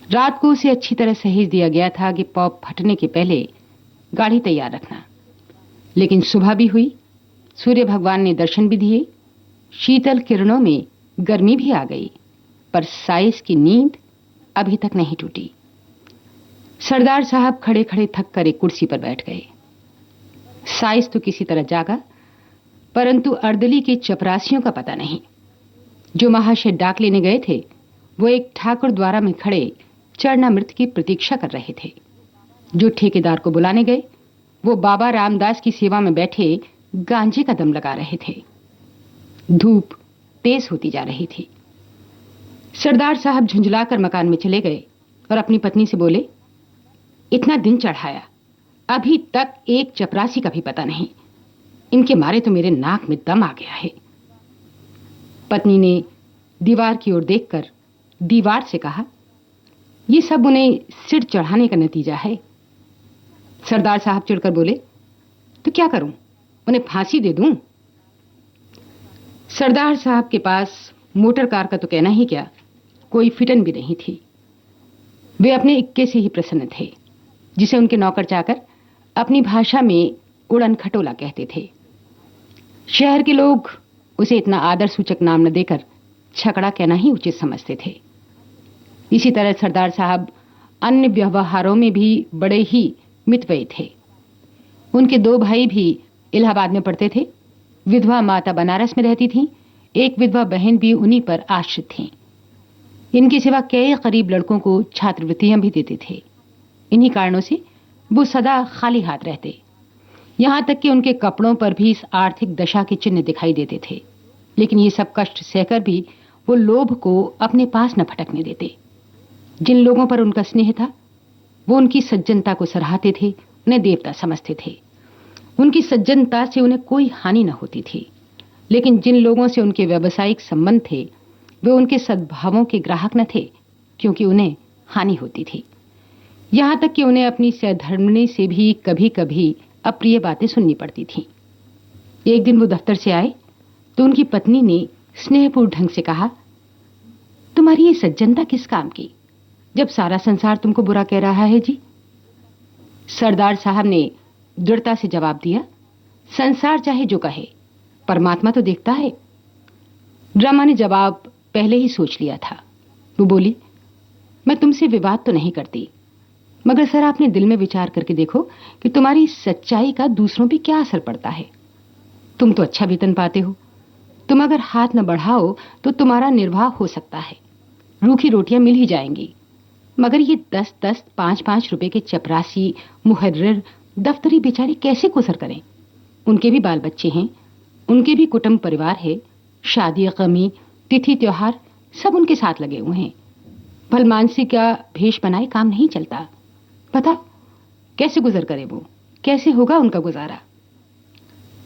रात को उसे अच्छी तरह सहेज दिया गया था कि पॉप फटने के पहले गाड़ी तैयार रखना। लेकिन सुबह भी हुई, सूर्य भगवान ने दर्शन भी दिए, शीतल किरणों में गर्मी भी आ गई, पर साइस की नींद अभी तक नहीं टूटी। सरदार साहब खड़े खड़े थक कर एक कुर्सी पर बैठ गए। साइस तो किसी तरह जागा, परंतु अर्दली के चपरासियों का पता नहीं। जो महाशय डाक लेने गए थे वो एक ठाकुर द्वारा में खड़े चरणामृत की प्रतीक्षा कर रहे थे। जो ठेकेदार को बुलाने गए वो बाबा रामदास की सेवा में बैठे गांजे का दम लगा रहे थे। धूप तेज होती जा रही थी। सरदार साहब झुंझलाकर मकान में चले गए और अपनी पत्नी से बोले, इतना दिन चढ़ाया, अभी तक एक चपरासी का भी पता नहीं। इनके मारे तो मेरे नाक में दम आ गया है। पत्नी ने दीवार की ओर देखकर दीवार से कहा, यह सब उन्हें सिर चढ़ाने का नतीजा है। सरदार साहब चिढ़कर बोले, तो क्या करूं, उन्हें फांसी दे दूं? सरदार साहब के पास मोटर कार का तो कहना ही क्या, कोई फिटन भी नहीं थी। वे अपने इक्के से ही प्रसन्न थे, जिसे उनके नौकर चाकर अपनी भाषा में उड़न खटोला कहते थे। शहर के लोग उसे इतना आदर सूचक नाम न देकर छकड़ा कहना ही उचित समझते थे। इसी तरह सरदार साहब अन्य व्यवहारों में भी बड़े ही मितव्ययी थे। उनके दो भाई भी इलाहाबाद में पढ़ते थे। विधवा माता बनारस में रहती थी, एक विधवा बहन भी उन्हीं पर आश्रित थी। इनके सिवा कई गरीब लड़कों को छात्रवृत्तियां भी देते थे। इन्हीं कारणों से वो सदा खाली हाथ रहते। यहां तक कि उनके कपड़ों पर भी इस आर्थिक दशा के चिन्ह दिखाई देते थे। लेकिन ये सब कष्ट सहकर भी वो लोभ को अपने पास न फटकने देते। जिन लोगों पर उनका स्नेह था वो उनकी सज्जनता को सराहते थे, उन्हें देवता समझते थे। उनकी सज्जनता से उन्हें कोई हानि न होती थी। लेकिन जिन लोगों से उनके व्यावसायिक संबंध थे वे उनके सद्भावों के ग्राहक न थे, क्योंकि उन्हें हानि होती थी। यहां तक कि उन्हें अपनी सहधर्मिणी से भी कभी कभी अप्रिय बातें सुननी पड़ती थीं। एक दिन वो दफ्तर से आए तो उनकी पत्नी ने स्नेहपूर्ण ढंग से कहा, तुम्हारी ये सज्जनता किस काम की, जब सारा संसार तुमको बुरा कह रहा है जी? सरदार साहब ने दृढ़ता से जवाब दिया, संसार चाहे जो कहे, परमात्मा तो देखता है। रमा ने जवाब पहले ही सोच लिया था। वो बोली, मैं तुमसे विवाद तो नहीं करती, मगर सर आपने दिल में विचार करके देखो कि तुम्हारी सच्चाई का दूसरों पे क्या असर पड़ता है। तुम तो अच्छा वेतन पाते हो, तुम अगर हाथ न बढ़ाओ तो तुम्हारा निर्वाह हो सकता है, रूखी रोटियां मिल ही जाएंगी। मगर ये 10-10, 5-5 रुपए के चपरासी, मुहर्रिर, दफ्तरी बेचारे कैसे गुजर करें? उनके भी बाल बच्चे हैं, उनके भी कुटुंब परिवार है, शादी, गमी, तिथि, त्योहार सब उनके साथ लगे हुए हैं। भलमानसी का भेष बनाए काम नहीं चलता। पता कैसे गुजर करे वो, कैसे होगा उनका गुजारा?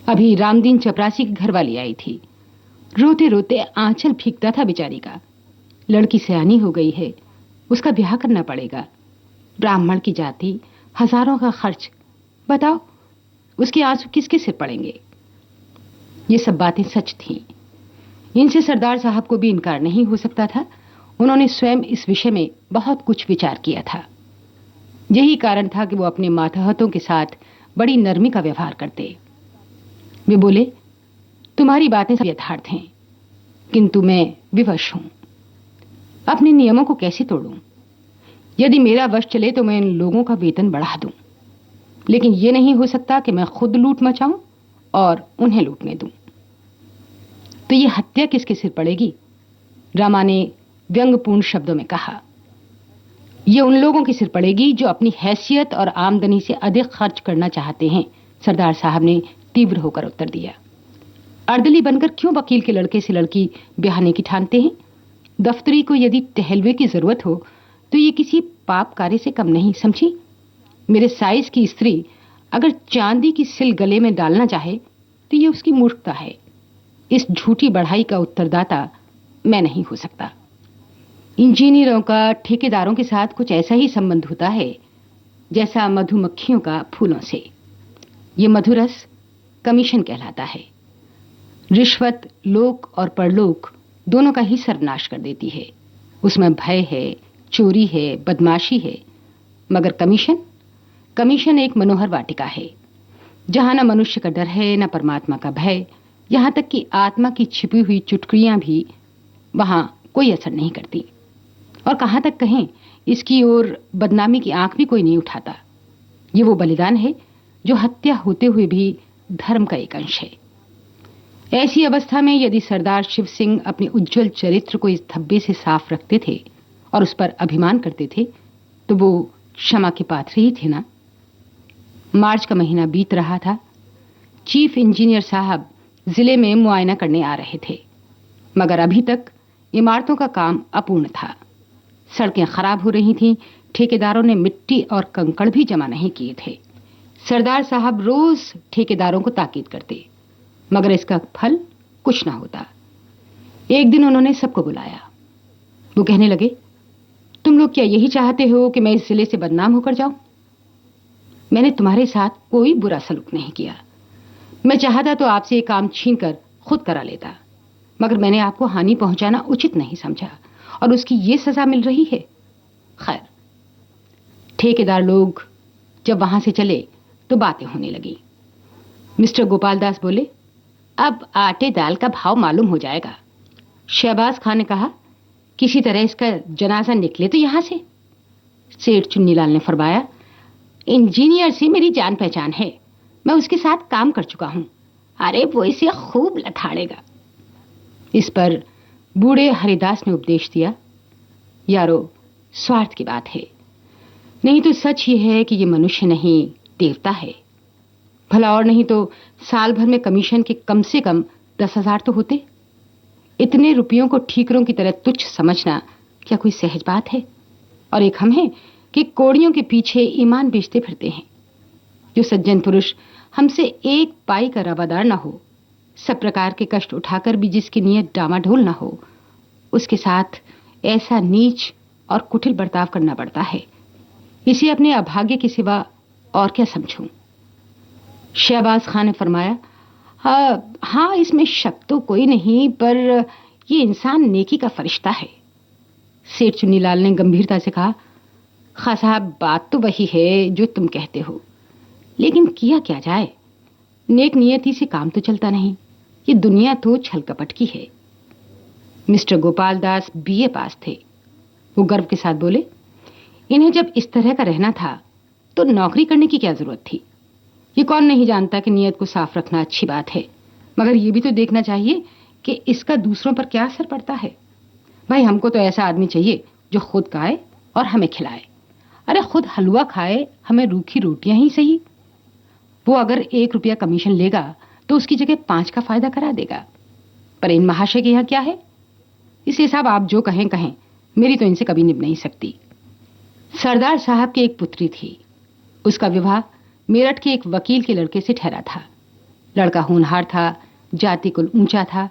अभी रामदीन चपरासी की घरवाली आई थी। रोते रोते आंचल भीगता था बेचारी का। लड़की सयानी हो गई है, उसका ब्याह करना पड़ेगा। ब्राह्मण की जाति, हजारों का खर्च, बताओ उसके आंसू किसके सिर पड़ेंगे? ये सब बातें सच थीं। इनसे सरदार साहब को भी इनकार नहीं हो सकता था। उन्होंने स्वयं इस विषय में बहुत कुछ विचार किया था। यही कारण था कि वो अपने मातहतों के साथ बड़ी नरमी का व्यवहार करते। वे बोले, तुम्हारी बातें सब यथार्थ हैं, किंतु मैं विवश हूं। अपने नियमों को कैसे तोड़ूं? यदि मेरा वश चले तो मैं इन लोगों का वेतन बढ़ा दूं, लेकिन यह नहीं हो सकता कि मैं खुद लूट मचाऊं और उन्हें लूटने दूं। तो ये हत्या किसके सिर पड़ेगी? रमा ने व्यंग्यपूर्ण शब्दों में कहा। ये उन लोगों के सिर पड़ेगी जो अपनी हैसियत और आमदनी से अधिक खर्च करना चाहते हैं, सरदार साहब ने तीव्र होकर उत्तर दिया। अर्दली बनकर क्यों वकील के लड़के से लड़की ब्याहने की ठानते हैं? दफ्तरी को यदि टहलवे की जरूरत हो तो ये किसी पाप कार्य से कम नहीं, समझी? मेरे साइज की स्त्री अगर चांदी की सिल गले में डालना चाहे तो ये उसकी मूर्खता है। इस झूठी बढ़ाई का उत्तरदाता मैं नहीं हो सकता। इंजीनियरों का ठेकेदारों के साथ कुछ ऐसा ही संबंध होता है जैसा मधुमक्खियों का फूलों से। ये मधुरस कमीशन कहलाता है। रिश्वत लोक और परलोक दोनों का ही सर्वनाश कर देती है। उसमें भय है, चोरी है, बदमाशी है, मगर कमीशन एक मनोहर वाटिका है जहां न मनुष्य का डर है, न परमात्मा का भय, यहां तक कि आत्मा की छिपी हुई चुटकुलियां भी वहां कोई असर नहीं करती। और कहां तक कहें, इसकी ओर बदनामी की आंख भी कोई नहीं उठाता। ये वो बलिदान है जो हत्या होते हुए भी धर्म का एक अंश है। ऐसी अवस्था में यदि सरदार शिव सिंह अपने उज्जवल चरित्र को इस धब्बे से साफ रखते थे और उस पर अभिमान करते थे तो वो क्षमा के पात्र ही थे ना। मार्च का महीना बीत रहा था। चीफ इंजीनियर साहब जिले में मुआयना करने आ रहे थे, मगर अभी तक इमारतों का काम अपूर्ण था। सड़कें खराब हो रही थीं, ठेकेदारों ने मिट्टी और कंकड़ भी जमा नहीं किए थे। सरदार साहब रोज ठेकेदारों को ताकीद करते, मगर इसका फल कुछ ना होता। एक दिन उन्होंने सबको बुलाया। वो कहने लगे, तुम लोग क्या यही चाहते हो कि मैं इस जिले से बदनाम होकर जाऊं? मैंने तुम्हारे साथ कोई बुरा सलूक नहीं किया। मैं चाहता तो आपसे ये काम छीनकर खुद करा लेता, मगर मैंने आपको हानि पहुंचाना उचित नहीं समझा और उसकी ये सजा मिल रही है। खैर, ठेकेदार लोग जब वहां से चले तो बातें होने लगी। मिस्टर गोपाल दास बोले, अब आटे दाल का भाव मालूम हो जाएगा। शहबाज खान ने कहा, किसी तरह इसका जनाजा निकले तो यहां से। सेठ चुन्नीलाल ने फरमाया, इंजीनियर से मेरी जान पहचान है, मैं उसके साथ काम कर चुका हूं। अरे वो इसे खूब लथाड़ेगा। इस पर बूढ़े हरिदास ने उपदेश दिया, यारो स्वार्थ की बात है, नहीं तो सच ये है कि ये मनुष्य नहीं देवता है। भला और नहीं तो साल भर में कमीशन के कम से कम 10,000 तो होते। इतने रुपयों को ठीकरों की तरह तुच्छ समझना क्या कोई सहज बात है? और एक हम हैं कि कोड़ियों के पीछे ईमान बेचते फिरते हैं। जो सज्जन पुरुष हमसे एक पाई का रवादार न हो, सब प्रकार के कष्ट उठाकर भी जिसकी नीयत डामाडोल न हो, उसके साथ ऐसा नीच और कुटिल बर्ताव करना पड़ता है। इसे अपने अभाग्य के सिवा और क्या समझूं? शहबाज खान ने फरमाया, हाँ, इसमें शक तो कोई नहीं, पर ये इंसान नेकी का फरिश्ता है। सेठ चुन्नीलाल ने गंभीरता से कहा, खां साहब, बात तो वही है जो तुम कहते हो, लेकिन किया क्या जाए? नेक नियति से काम तो चलता नहीं। ये दुनिया तो छल कपट की है। मिस्टर गोपाल दास बीए पास थे। वो गर्व के साथ बोले, इन्हें जब इस तरह का रहना था तो नौकरी करने की क्या जरूरत थी? ये कौन नहीं जानता कि नियत को साफ रखना अच्छी बात है, मगर ये भी तो देखना चाहिए कि इसका दूसरों पर क्या असर पड़ता है। भाई, हमको तो ऐसा आदमी चाहिए जो खुद खाए और हमें खिलाए। अरे खुद हलवा खाए, हमें रूखी रोटियां ही सही। वो अगर 1 रुपया कमीशन लेगा तो उसकी जगह 5 का फायदा करा देगा। पर इन महाशय के यहाँ क्या है? इस हिसाब आप जो कहें कहें, मेरी तो इनसे कभी निभ नहीं सकती। सरदार साहब की एक पुत्री थी। उसका विवाह मेरठ के एक वकील के लड़के से ठहरा था। लड़का होनहार था, जाति कुल ऊंचा था।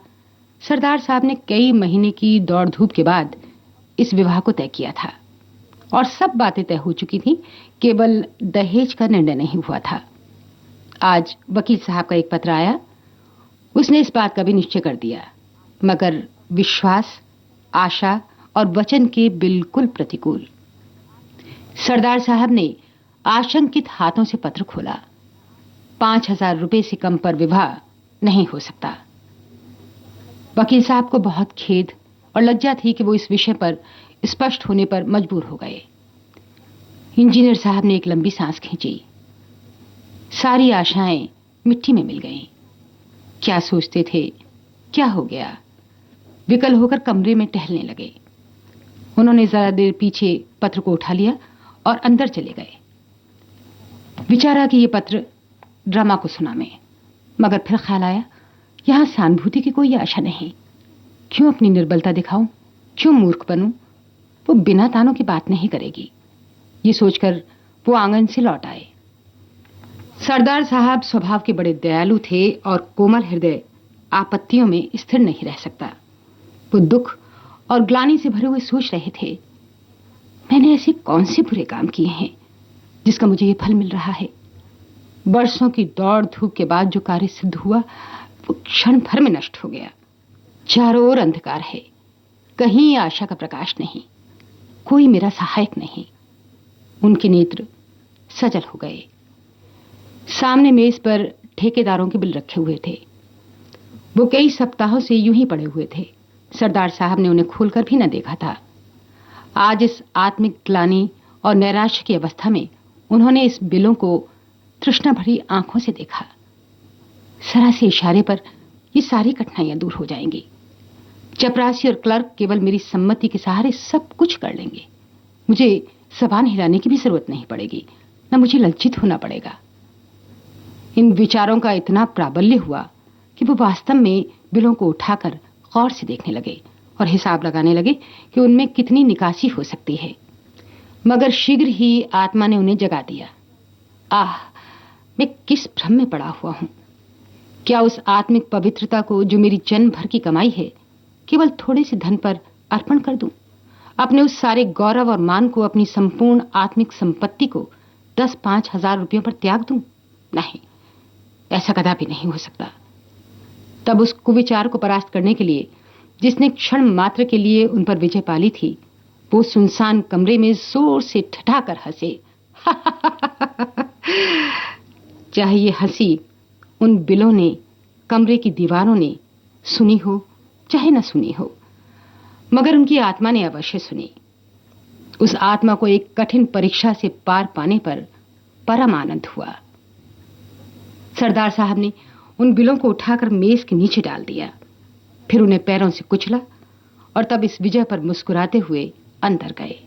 सरदार साहब ने कई महीने की दौड़ धूप के बाद इस विवाह को तय किया था और सब बातें तय हो चुकी थी, केवल दहेज का निर्णय नहीं हुआ था। आज वकील साहब का एक पत्र आया। उसने इस बात का भी निश्चय कर दिया, मगर विश्वास, आशा और वचन के बिल्कुल प्रतिकूल। सरदार साहब ने आशंकित हाथों से पत्र खोला। 5,000 रुपए से कम पर विवाह नहीं हो सकता। वकील साहब को बहुत खेद और लज्जा थी कि वो इस विषय पर स्पष्ट होने पर मजबूर हो गए। इंजीनियर साहब ने एक लंबी सांस खींची। सारी आशाएं मिट्टी में मिल गईं। क्या सोचते थे, क्या हो गया? विकल होकर कमरे में टहलने लगे। उन्होंने जरा देर पीछे पत्र को उठा लिया और अंदर चले गए। विचारा कि ये पत्र ड्रामा को सुना मैं, मगर फिर ख्याल आया, यहां सहानुभूति की कोई आशा नहीं। क्यों अपनी निर्बलता दिखाऊं? क्यों मूर्ख बनूं? वो बिना तानों की बात नहीं करेगी। ये सोचकर वो आंगन से लौट आए। सरदार साहब स्वभाव के बड़े दयालु थे और कोमल हृदय आपत्तियों में स्थिर नहीं रह सकता। वो दुख और ग्लानि से भरे हुए सोच रहे थे, मैंने ऐसे कौन से बुरे काम किए हैं जिसका मुझे ये फल मिल रहा है? वर्षों की दौड़ धूप के बाद जो कार्य सिद्ध हुआ वो क्षण भर में नष्ट हो गया। चारों ओर अंधकार है, कहीं आशा का प्रकाश नहीं, कोई मेरा सहायक नहीं। उनके नेत्र सजल हो गए। सामने मेज पर ठेकेदारों के बिल रखे हुए थे। वो कई सप्ताहों से यूं ही पड़े हुए थे। सरदार साहब ने उन्हें खोलकर भी न देखा था। आज इस आत्मिक ग्लानि और नैराश्य की अवस्था में उन्होंने इस बिलों को तृष्णा भरी आंखों से देखा। जरा से इशारे पर ये सारी कठिनाइयां दूर हो जाएंगी। चपरासी और क्लर्क केवल मेरी सम्मति के सहारे सब कुछ कर लेंगे। मुझे जबान हिलाने की भी जरूरत नहीं पड़ेगी, न मुझे लज्जित होना पड़ेगा। इन विचारों का इतना प्राबल्य हुआ कि वो वास्तव में बिलों को उठाकर गौर से देखने लगे और हिसाब लगाने लगे कि उनमें कितनी निकासी हो सकती है। मगर शीघ्र ही आत्मा ने उन्हें जगा दिया। आह, मैं किस भ्रम में पड़ा हुआ हूं। क्या उस आत्मिक पवित्रता को जो मेरी जन्म भर की कमाई है केवल थोड़े से धन पर अर्पण कर दूं? अपने उस सारे गौरव और मान को, अपनी संपूर्ण आत्मिक संपत्ति को 10-5 हजार रुपयों पर त्याग दूं? नहीं, ऐसा कदापि नहीं हो सकता। तब उस कुविचार को परास्त करने के लिए जिसने क्षण मात्र के लिए उन पर विजय पाली थी, वो सुनसान कमरे में जोर से ठठाकर हंसे। चाहे ये हंसी उन बिलों ने, कमरे की दीवारों ने सुनी हो चाहे न सुनी हो, मगर उनकी आत्मा ने अवश्य सुनी। उस आत्मा को एक कठिन परीक्षा से पार पाने पर परम आनंद हुआ। सरदार साहब ने उन बिलों को उठाकर मेज के नीचे डाल दिया, फिर उन्हें पैरों से कुचला और तब इस विजय पर मुस्कुराते हुए अंदर गए।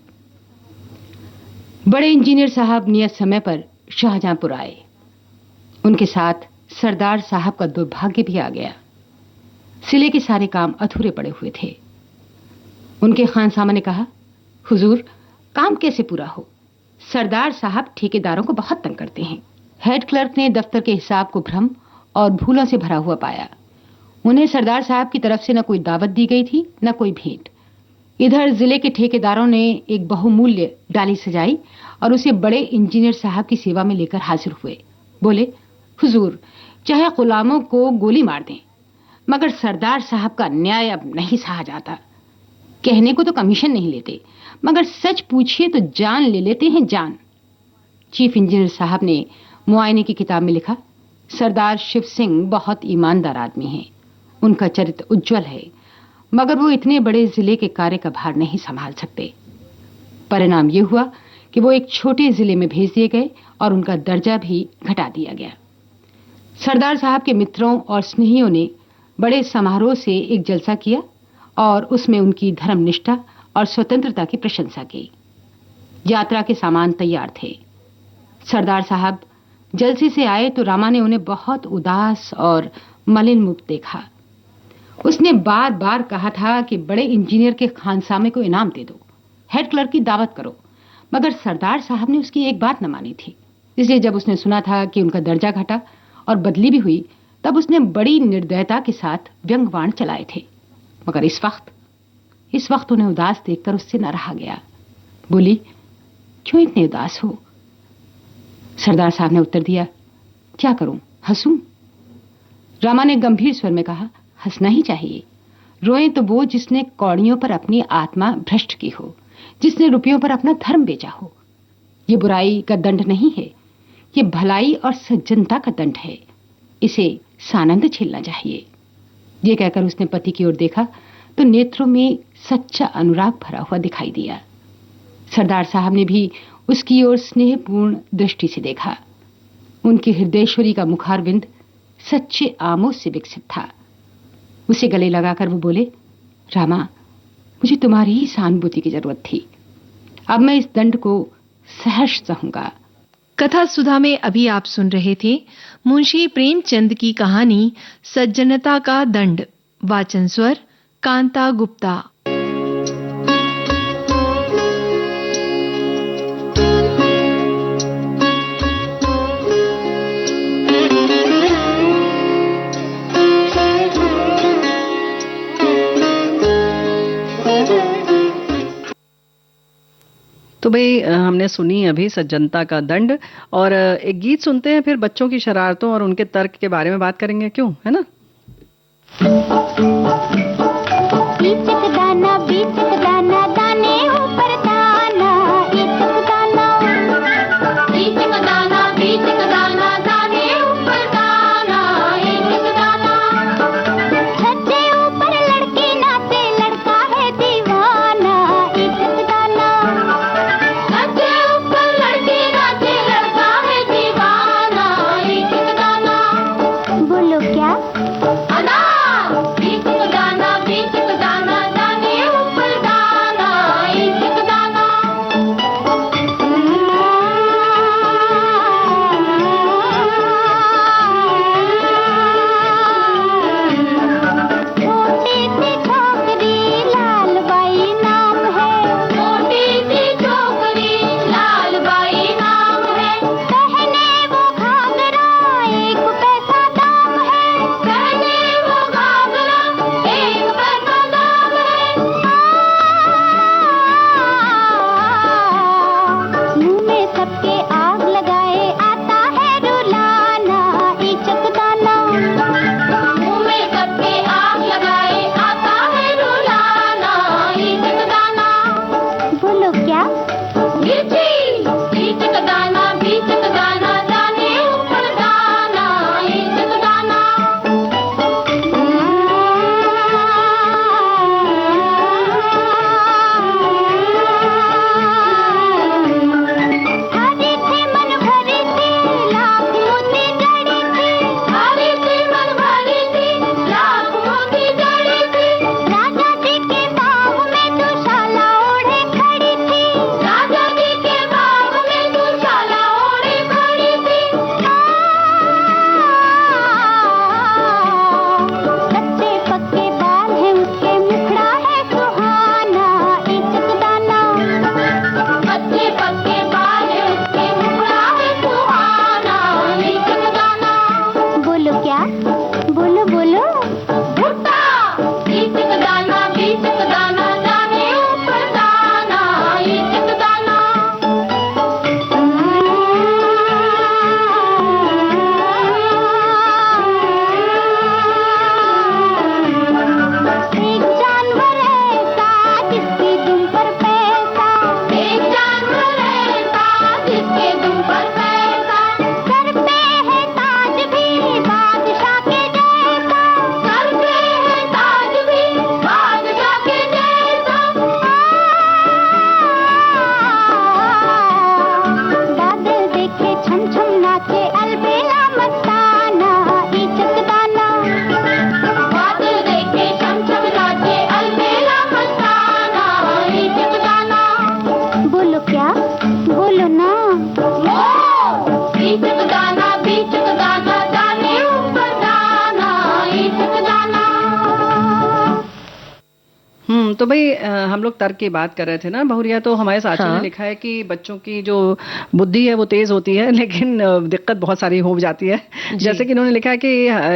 बड़े इंजीनियर साहब नियत समय पर शाहजहांपुर आए। उनके साथ सरदार साहब का दुर्भाग्य भी आ गया। सिले के सारे काम अधूरे पड़े हुए थे। उनके खानसामा ने कहा, हुजूर, काम कैसे पूरा हो? सरदार साहब ठेकेदारों को बहुत तंग करते हैं। हेड क्लर्क ने दफ्तर के हिसाब को भ्रम और भूलों से भरा हुआ पाया। उन्हें सरदार साहब की तरफ से न कोई दावत दी गई थी, न कोई भेंट। इधर जिले के ठेकेदारों ने एक बहुमूल्य डाली सजाई और उसे बड़े इंजीनियर साहब की सेवा में लेकर हाजिर हुए। बोले, हुजूर, चाहे गुलामों को गोली मार दें, मगर सरदार साहब का न्याय अब नहीं सहा जाता। कहने को तो कमीशन नहीं लेते, मगर सच पूछिए तो जान ले लेते हैं, जान। चीफ इंजीनियर साहब ने मुआयने की किताब में लिखा, सरदार शिव सिंह बहुत ईमानदार आदमी हैं। उनका चरित्र उज्जवल है, मगर वो इतने बड़े जिले के कार्य का भार नहीं संभाल सकते। परिणाम ये हुआ कि वो एक छोटे जिले में भेज दिए गए और उनका दर्जा भी घटा दिया गया। सरदार साहब के मित्रों और स्नेहियों ने बड़े समारोह से एक जलसा किया और उसमें उनकी धर्मनिष्ठा और स्वतंत्रता की प्रशंसा की। यात्रा के सामान तैयार थे। सरदार साहब जलसे से आए तो रामा ने उन्हें बहुत उदास और मलिन मुख देखा। उसने बार बार कहा था कि बड़े इंजीनियर के खानसामे को इनाम दे दो, हेड क्लर्क की दावत करो, मगर सरदार साहब ने उसकी एक बात न मानी थी। इसलिए जब उसने सुना था कि उनका दर्जा घटा और बदली भी हुई, तब उसने बड़ी निर्दयता के साथ व्यंग्यबाण चलाए थे। मगर इस वक्त उन्हें उदास देखकर उससे न रहा गया। बोली, क्यों इतने उदास हो? सरदार साहब ने उत्तर दिया, क्या करूं, हंसूं? रामा ने गंभीर स्वर में कहा, हंसना ही चाहिए। रोए तो वो जिसने कौड़ियों पर अपनी आत्मा भ्रष्ट की हो, जिसने रुपयों पर अपना धर्म बेचा हो। ये बुराई का दंड नहीं है, ये भलाई और सज्जनता का दंड है। इसे सानंद झेलना चाहिए। ये कहकर उसने पति की ओर देखा तो नेत्रों में सच्चा अनुराग भरा हुआ दिखाई दिया। सरदार साहब ने भी उसकी ओर स्नेहपूर्ण दृष्टि से देखा। उनकी हृदयेश्वरी का मुखारविंद सच्चे आमोद से विकसित था। उसे गले लगाकर वो बोले, रामा, मुझे तुम्हारी ही सहानुभूति की जरूरत थी। अब मैं इस दंड को सहर्ष सहूंगा। कथा सुधा में अभी आप सुन रहे थे मुंशी प्रेमचंद की कहानी सज्जनता का दंड। वाचन स्वर कांता गुप्ता। तो भाई हमने सुनी अभी सज्जनता का दंड, और एक गीत सुनते हैं, फिर बच्चों की शरारतों और उनके तर्क के बारे में बात करेंगे, क्यों, है ना? दाना दाने ऊपर दाना, इचक दाना, इचक दाना, इचक दाना, दाने ऊपर दाना, इचक दाना। सच्चे ऊपर लड़की नाचे, लड़का है दीवाना, इचक दाना। सच्चे ऊपर लड़की नाचे, लड़का है दीवाना, इचक दाना। बोलो क्या? अनार। इचक दाना, इचक दाना, दाने ऊपर दाना, इचक दाना। छोटी सी छोकरी लाल बाई नाम है, छोटी सी छोकरी लाल बाई नाम है। पहने वो घाघरा, एक पैसा दाम है, क्या? बोलो बोलो। भुट्टा, इचक दाना, बीचक दाना, दाने ऊपर दाना, इचक दाना। एक जानवर ऐसा जिसकी दुम पर पैसा, एक जानवर ऐसा जिसके दुम पर पैसा, सर पे है ताज भी बादशाह के जैसा, सर पे है ताज भी बादशाह के जैसा। बादल देखे छम छम नाचे अलबेला मस्ताना, इचक दाना। बादल देखे छम छम नाचे अलबेला मस्ताना, इचक दाना। बोलो क्या? बोलो ना। इचक दाना, बीचक दाना, दाने ऊपर दाना, इचक दाना। तो भाई हम लोग तर्क की बात कर रहे थे ना बहुरिया, तो हमारे साथियों ने लिखा है कि बच्चों की जो बुद्धि है वो तेज होती है, लेकिन दिक्कत बहुत सारी हो जाती है। जैसे कि इन्होंने लिखा है कि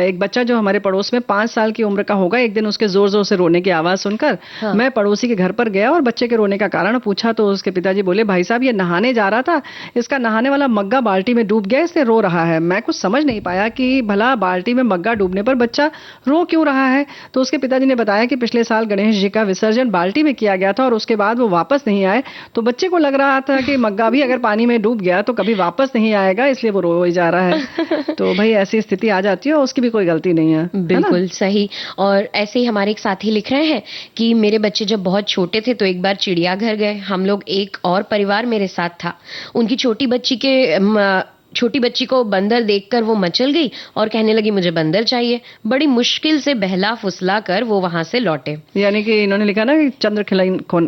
एक बच्चा जो हमारे पड़ोस में 5 साल की उम्र का होगा, एक दिन उसके जोर जोर से रोने की आवाज सुनकर मैं पड़ोसी के घर पर गया और बच्चे के रोने का कारण पूछा, तो उसके पिताजी बोले, भाई साहब ये नहाने जा रहा था, इसका नहाने वाला मग्गा बाल्टी में डूब गया, इसलिए रो रहा है। मैं कुछ समझ नहीं पाया कि भला बाल्टी में मग्गा डूबने पर बच्चा रो क्यों रहा है। तो उसके पिताजी ने बताया कि पिछले साल गणेश जी का विसर्जन बाल्टी में किया गया था और उसके बाद वो वापस नहीं आए, तो बच्चे को लग रहा था कि मग्गा भी अगर पानी में डूब गया तो कभी वापस नहीं आएगा, इसलिए वो रो ही जा रहा है। तो भाई ऐसी स्थिति आ जाती है और उसकी भी कोई गलती नहीं है। बिल्कुल सही। और ऐसे ही हमारे एक साथी लिख रहे हैं कि मेरे बच्चे जब बहुत छोटे थे तो एक बार चिड़ियाघर गए, हम लोग एक और परिवार मेरे साथ था। उनकी छोटी बच्ची को बंदर देखकर वो मचल गई और कहने लगी मुझे बंदर चाहिए। बड़ी मुश्किल से बहला फुसला कर वो वहां से लौटे। यानी कि इन्होंने लिखा ना कि चंद्र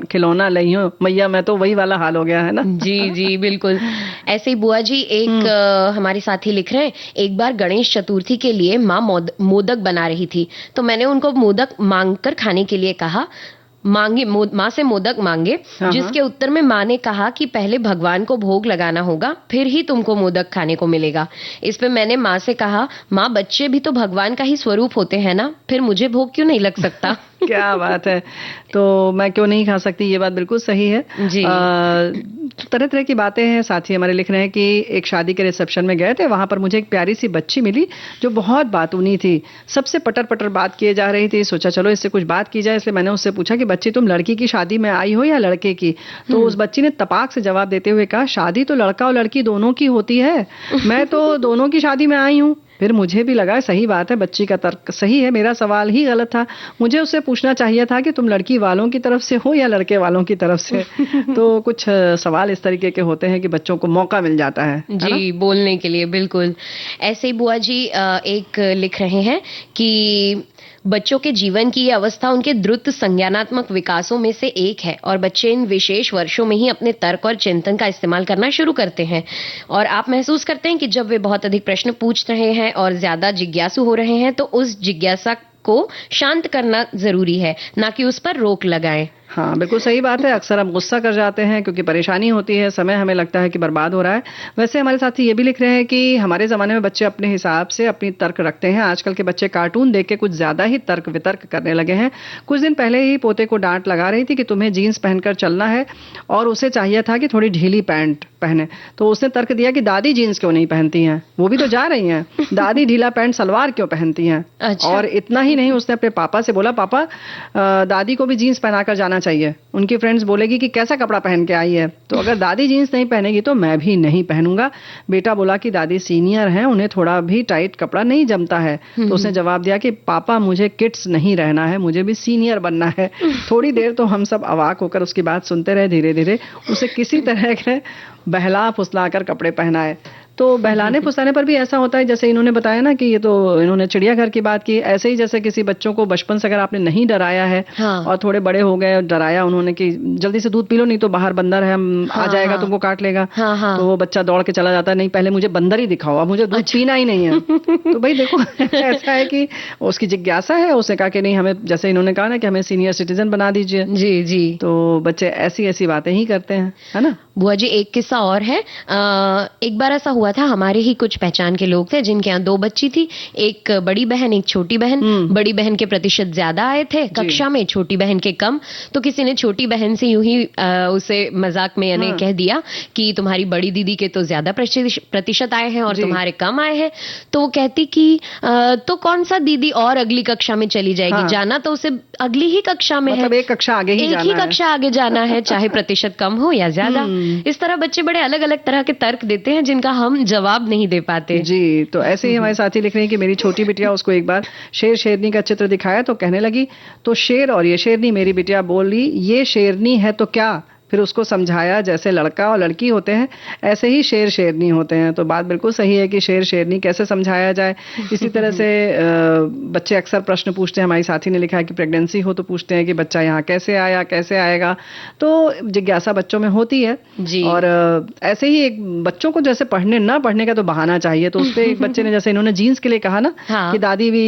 खिलौना लइयो मैया, मैं तो वही वाला हाल हो गया है ना। जी जी बिल्कुल। ऐसे ही बुआ जी एक हमारे साथी लिख रहे हैं, एक बार गणेश चतुर्थी के लिए माँ मोदक बना रही थी, तो मैंने उनको मोदक मांग कर खाने के लिए कहा। माँ से मोदक मांगे, जिसके उत्तर में माँ ने कहा कि पहले भगवान को भोग लगाना होगा, फिर ही तुमको मोदक खाने को मिलेगा। इस पे मैंने माँ से कहा, माँ बच्चे भी तो भगवान का ही स्वरूप होते हैं ना, फिर मुझे भोग क्यों नहीं लग सकता। क्या बात है, तो मैं क्यों नहीं खा सकती, ये बात बिल्कुल सही है जी। तरह तरह की बातें हैं। साथी हमारे लिख रहे हैं कि एक शादी के रिसेप्शन में गए थे, वहां पर मुझे एक प्यारी सी बच्ची मिली जो बहुत बातूनी थी, सबसे पटर पटर बात किए जा रही थी। सोचा चलो इससे कुछ बात की जाए, इसलिए मैंने उससे पूछा कि बच्ची तुम लड़की की शादी में आई हो या लड़के की। तो उस बच्ची ने तपाक से जवाब देते हुए कहा, शादी तो लड़का और लड़की दोनों की होती है, मैं तो दोनों की शादी में आई हूँ। फिर मुझे भी लगा सही बात है, बच्ची का तर्क सही है, मेरा सवाल ही गलत था। मुझे उससे पूछना चाहिए था कि तुम लड़की वालों की तरफ से हो या लड़के वालों की तरफ से। तो कुछ सवाल इस तरीके के होते हैं कि बच्चों को मौका मिल जाता है जी बोलने के लिए। बिल्कुल ऐसे ही बुआ जी एक लिख रहे हैं कि बच्चों के जीवन की यह अवस्था उनके द्रुत संज्ञानात्मक विकासों में से एक है और बच्चे इन विशेष वर्षों में ही अपने तर्क और चिंतन का इस्तेमाल करना शुरू करते हैं। और आप महसूस करते हैं कि जब वे बहुत अधिक प्रश्न पूछ रहे हैं और ज्यादा जिज्ञासु हो रहे हैं, तो उस जिज्ञासा को शांत करना जरूरी है, ना कि उस पर रोक लगाएं। हाँ बिल्कुल सही बात है। अक्सर हम गुस्सा कर जाते हैं क्योंकि परेशानी होती है, समय हमें लगता है कि बर्बाद हो रहा है। वैसे हमारे साथी ये भी लिख रहे हैं कि हमारे ज़माने में बच्चे अपने हिसाब से अपनी तर्क रखते हैं, आजकल के बच्चे कार्टून देख के कुछ ज़्यादा ही तर्क वितर्क करने लगे हैं। कुछ दिन पहले ही पोते को डांट लगा रही थी कि तुम्हें जीन्स पहनकर चलना है और उसे चाहिए था कि थोड़ी ढीली पैंट पहने, तो उसने तर्क दिया कि दादी जीन्स क्यों नहीं पहनती हैं, वो भी तो जा रही हैं, दादी ढीला पैंट सलवार क्यों पहनती हैं। अच्छा। और इतना ही नहीं, उसने अपने पापा से बोला, पापा दादी को भी जीन्स पहनाकर जाना चाहिए, उनकी फ्रेंड्स बोलेगी कि कैसा कपड़ा पहन के आई है, तो अगर दादी जीन्स नहीं पहनेगी तो मैं भी नहीं पहनूंगा। बेटा बोला कि दादी सीनियर हैं, उन्हें थोड़ा भी टाइट कपड़ा नहीं जमता है, तो उसने जवाब दिया कि पापा मुझे किड्स नहीं रहना है, मुझे भी सीनियर बनना है। थोड़ी देर तो हम सब अवाक होकर उसकी बात सुनते रहे, धीरे धीरे उसे किसी तरह के बहला फुसला कर कपड़े पहनाए। तो बहलाने फुसलाने पर भी ऐसा होता है, जैसे इन्होंने बताया ना कि ये तो इन्होंने चिड़ियाघर की बात की, ऐसे ही जैसे किसी बच्चों को बचपन से अगर आपने नहीं डराया है और थोड़े बड़े हो गए, डराया उन्होंने कि जल्दी से दूध पी लो नहीं तो बाहर बंदर है, आ जाएगा तुमको काट लेगा, तो वो बच्चा दौड़ के चला जाता है, नहीं पहले मुझे बंदर ही दिखाओ, अब मुझे दूध पीना ही नहीं है। तो भाई देखो ऐसा है कि उसकी जिज्ञासा है, उसने कहा कि नहीं हमें, जैसे इन्होंने कहा ना कि हमें सीनियर सिटीजन बना दीजिए। जी जी। तो बच्चे ऐसी ऐसी बातें ही करते हैं, है ना। बुआ जी एक किस्सा और है। एक बार ऐसा हुआ हुआ था, हमारे ही कुछ पहचान के लोग थे जिनके यहाँ 2 बच्ची थी, एक बड़ी बहन एक छोटी बहन। बड़ी बहन के प्रतिशत ज्यादा आए थे कक्षा में, छोटी बहन के कम। तो किसी ने छोटी बहन से यूं ही उसे मजाक में यानी कह दिया कि तुम्हारी बड़ी दीदी के तो ज्यादा प्रतिशत आए हैं और तुम्हारे कम आए हैं। तो वो कहती कि तो कौन सा दीदी और अगली कक्षा में चली जाएगी, जाना तो उसे अगली ही कक्षा में मतलब है, एक कक्षा आगे ही जाना है, एक ही कक्षा आगे जाना है, चाहे प्रतिशत कम हो या ज्यादा। इस तरह बच्चे बड़े अलग अलग तरह के तर्क देते हैं जिनका हम जवाब नहीं दे पाते। जी, तो ऐसे ही हमारे साथी लिख रहे हैं कि मेरी छोटी बिटिया, उसको एक बार शेर शेरनी का चित्र दिखाया तो कहने लगी तो शेर और ये शेरनी। मेरी बिटिया बोली ये शेरनी है तो क्या। फिर उसको समझाया जैसे लड़का और लड़की होते हैं ऐसे ही शेर शेरनी होते हैं। तो बात बिल्कुल सही है कि शेर शेरनी कैसे समझाया जाए। इसी तरह से बच्चे अक्सर प्रश्न पूछते हैं, हमारी साथी ने लिखा है कि प्रेगनेंसी हो तो पूछते हैं कि बच्चा यहाँ कैसे आया, कैसे आएगा। तो जिज्ञासा बच्चों में होती है जी। और ऐसे ही एक बच्चों को जैसे ना पढ़ने का तो बहाना चाहिए। तो उसपे एक बच्चे ने, जैसे इन्होंने जीन्स के लिए कहा ना कि दादी भी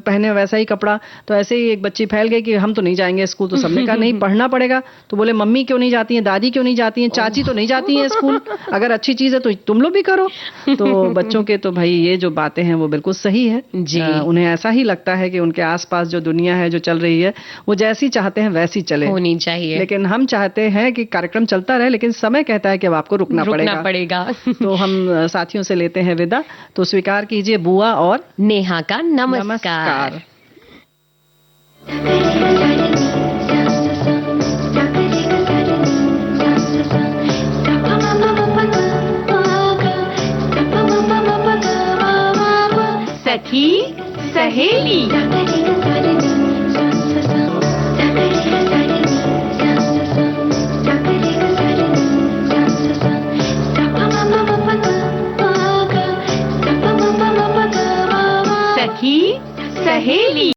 पहने वैसा ही कपड़ा, तो ऐसे ही एक बच्ची फैल गई कि हम तो नहीं जाएंगे स्कूल। तो सबने कहा नहीं पढ़ना पड़ेगा। तो बोले मम्मी क्यों नहीं जाती हैं, दादी क्यों नहीं जाती हैं, चाची तो नहीं जाती हैं स्कूल, अगर अच्छी चीज है तो तुम लोग भी करो। तो बच्चों के तो भाई ये जो बातें हैं वो बिल्कुल सही है जी। उन्हें ऐसा ही लगता है कि उनके आसपास जो दुनिया है जो चल रही है वो जैसी चाहते हैं वैसी चले, होनी चाहिए। लेकिन हम चाहते हैं कि कार्यक्रम चलता रहे, लेकिन समय कहता है कि अब आपको रुकना पड़ेगा। तो हम साथियों से लेते हैं विदा। तो स्वीकार कीजिए बुआ और नेहा का नमस्कार। सखी सहेली। सखी सहेली।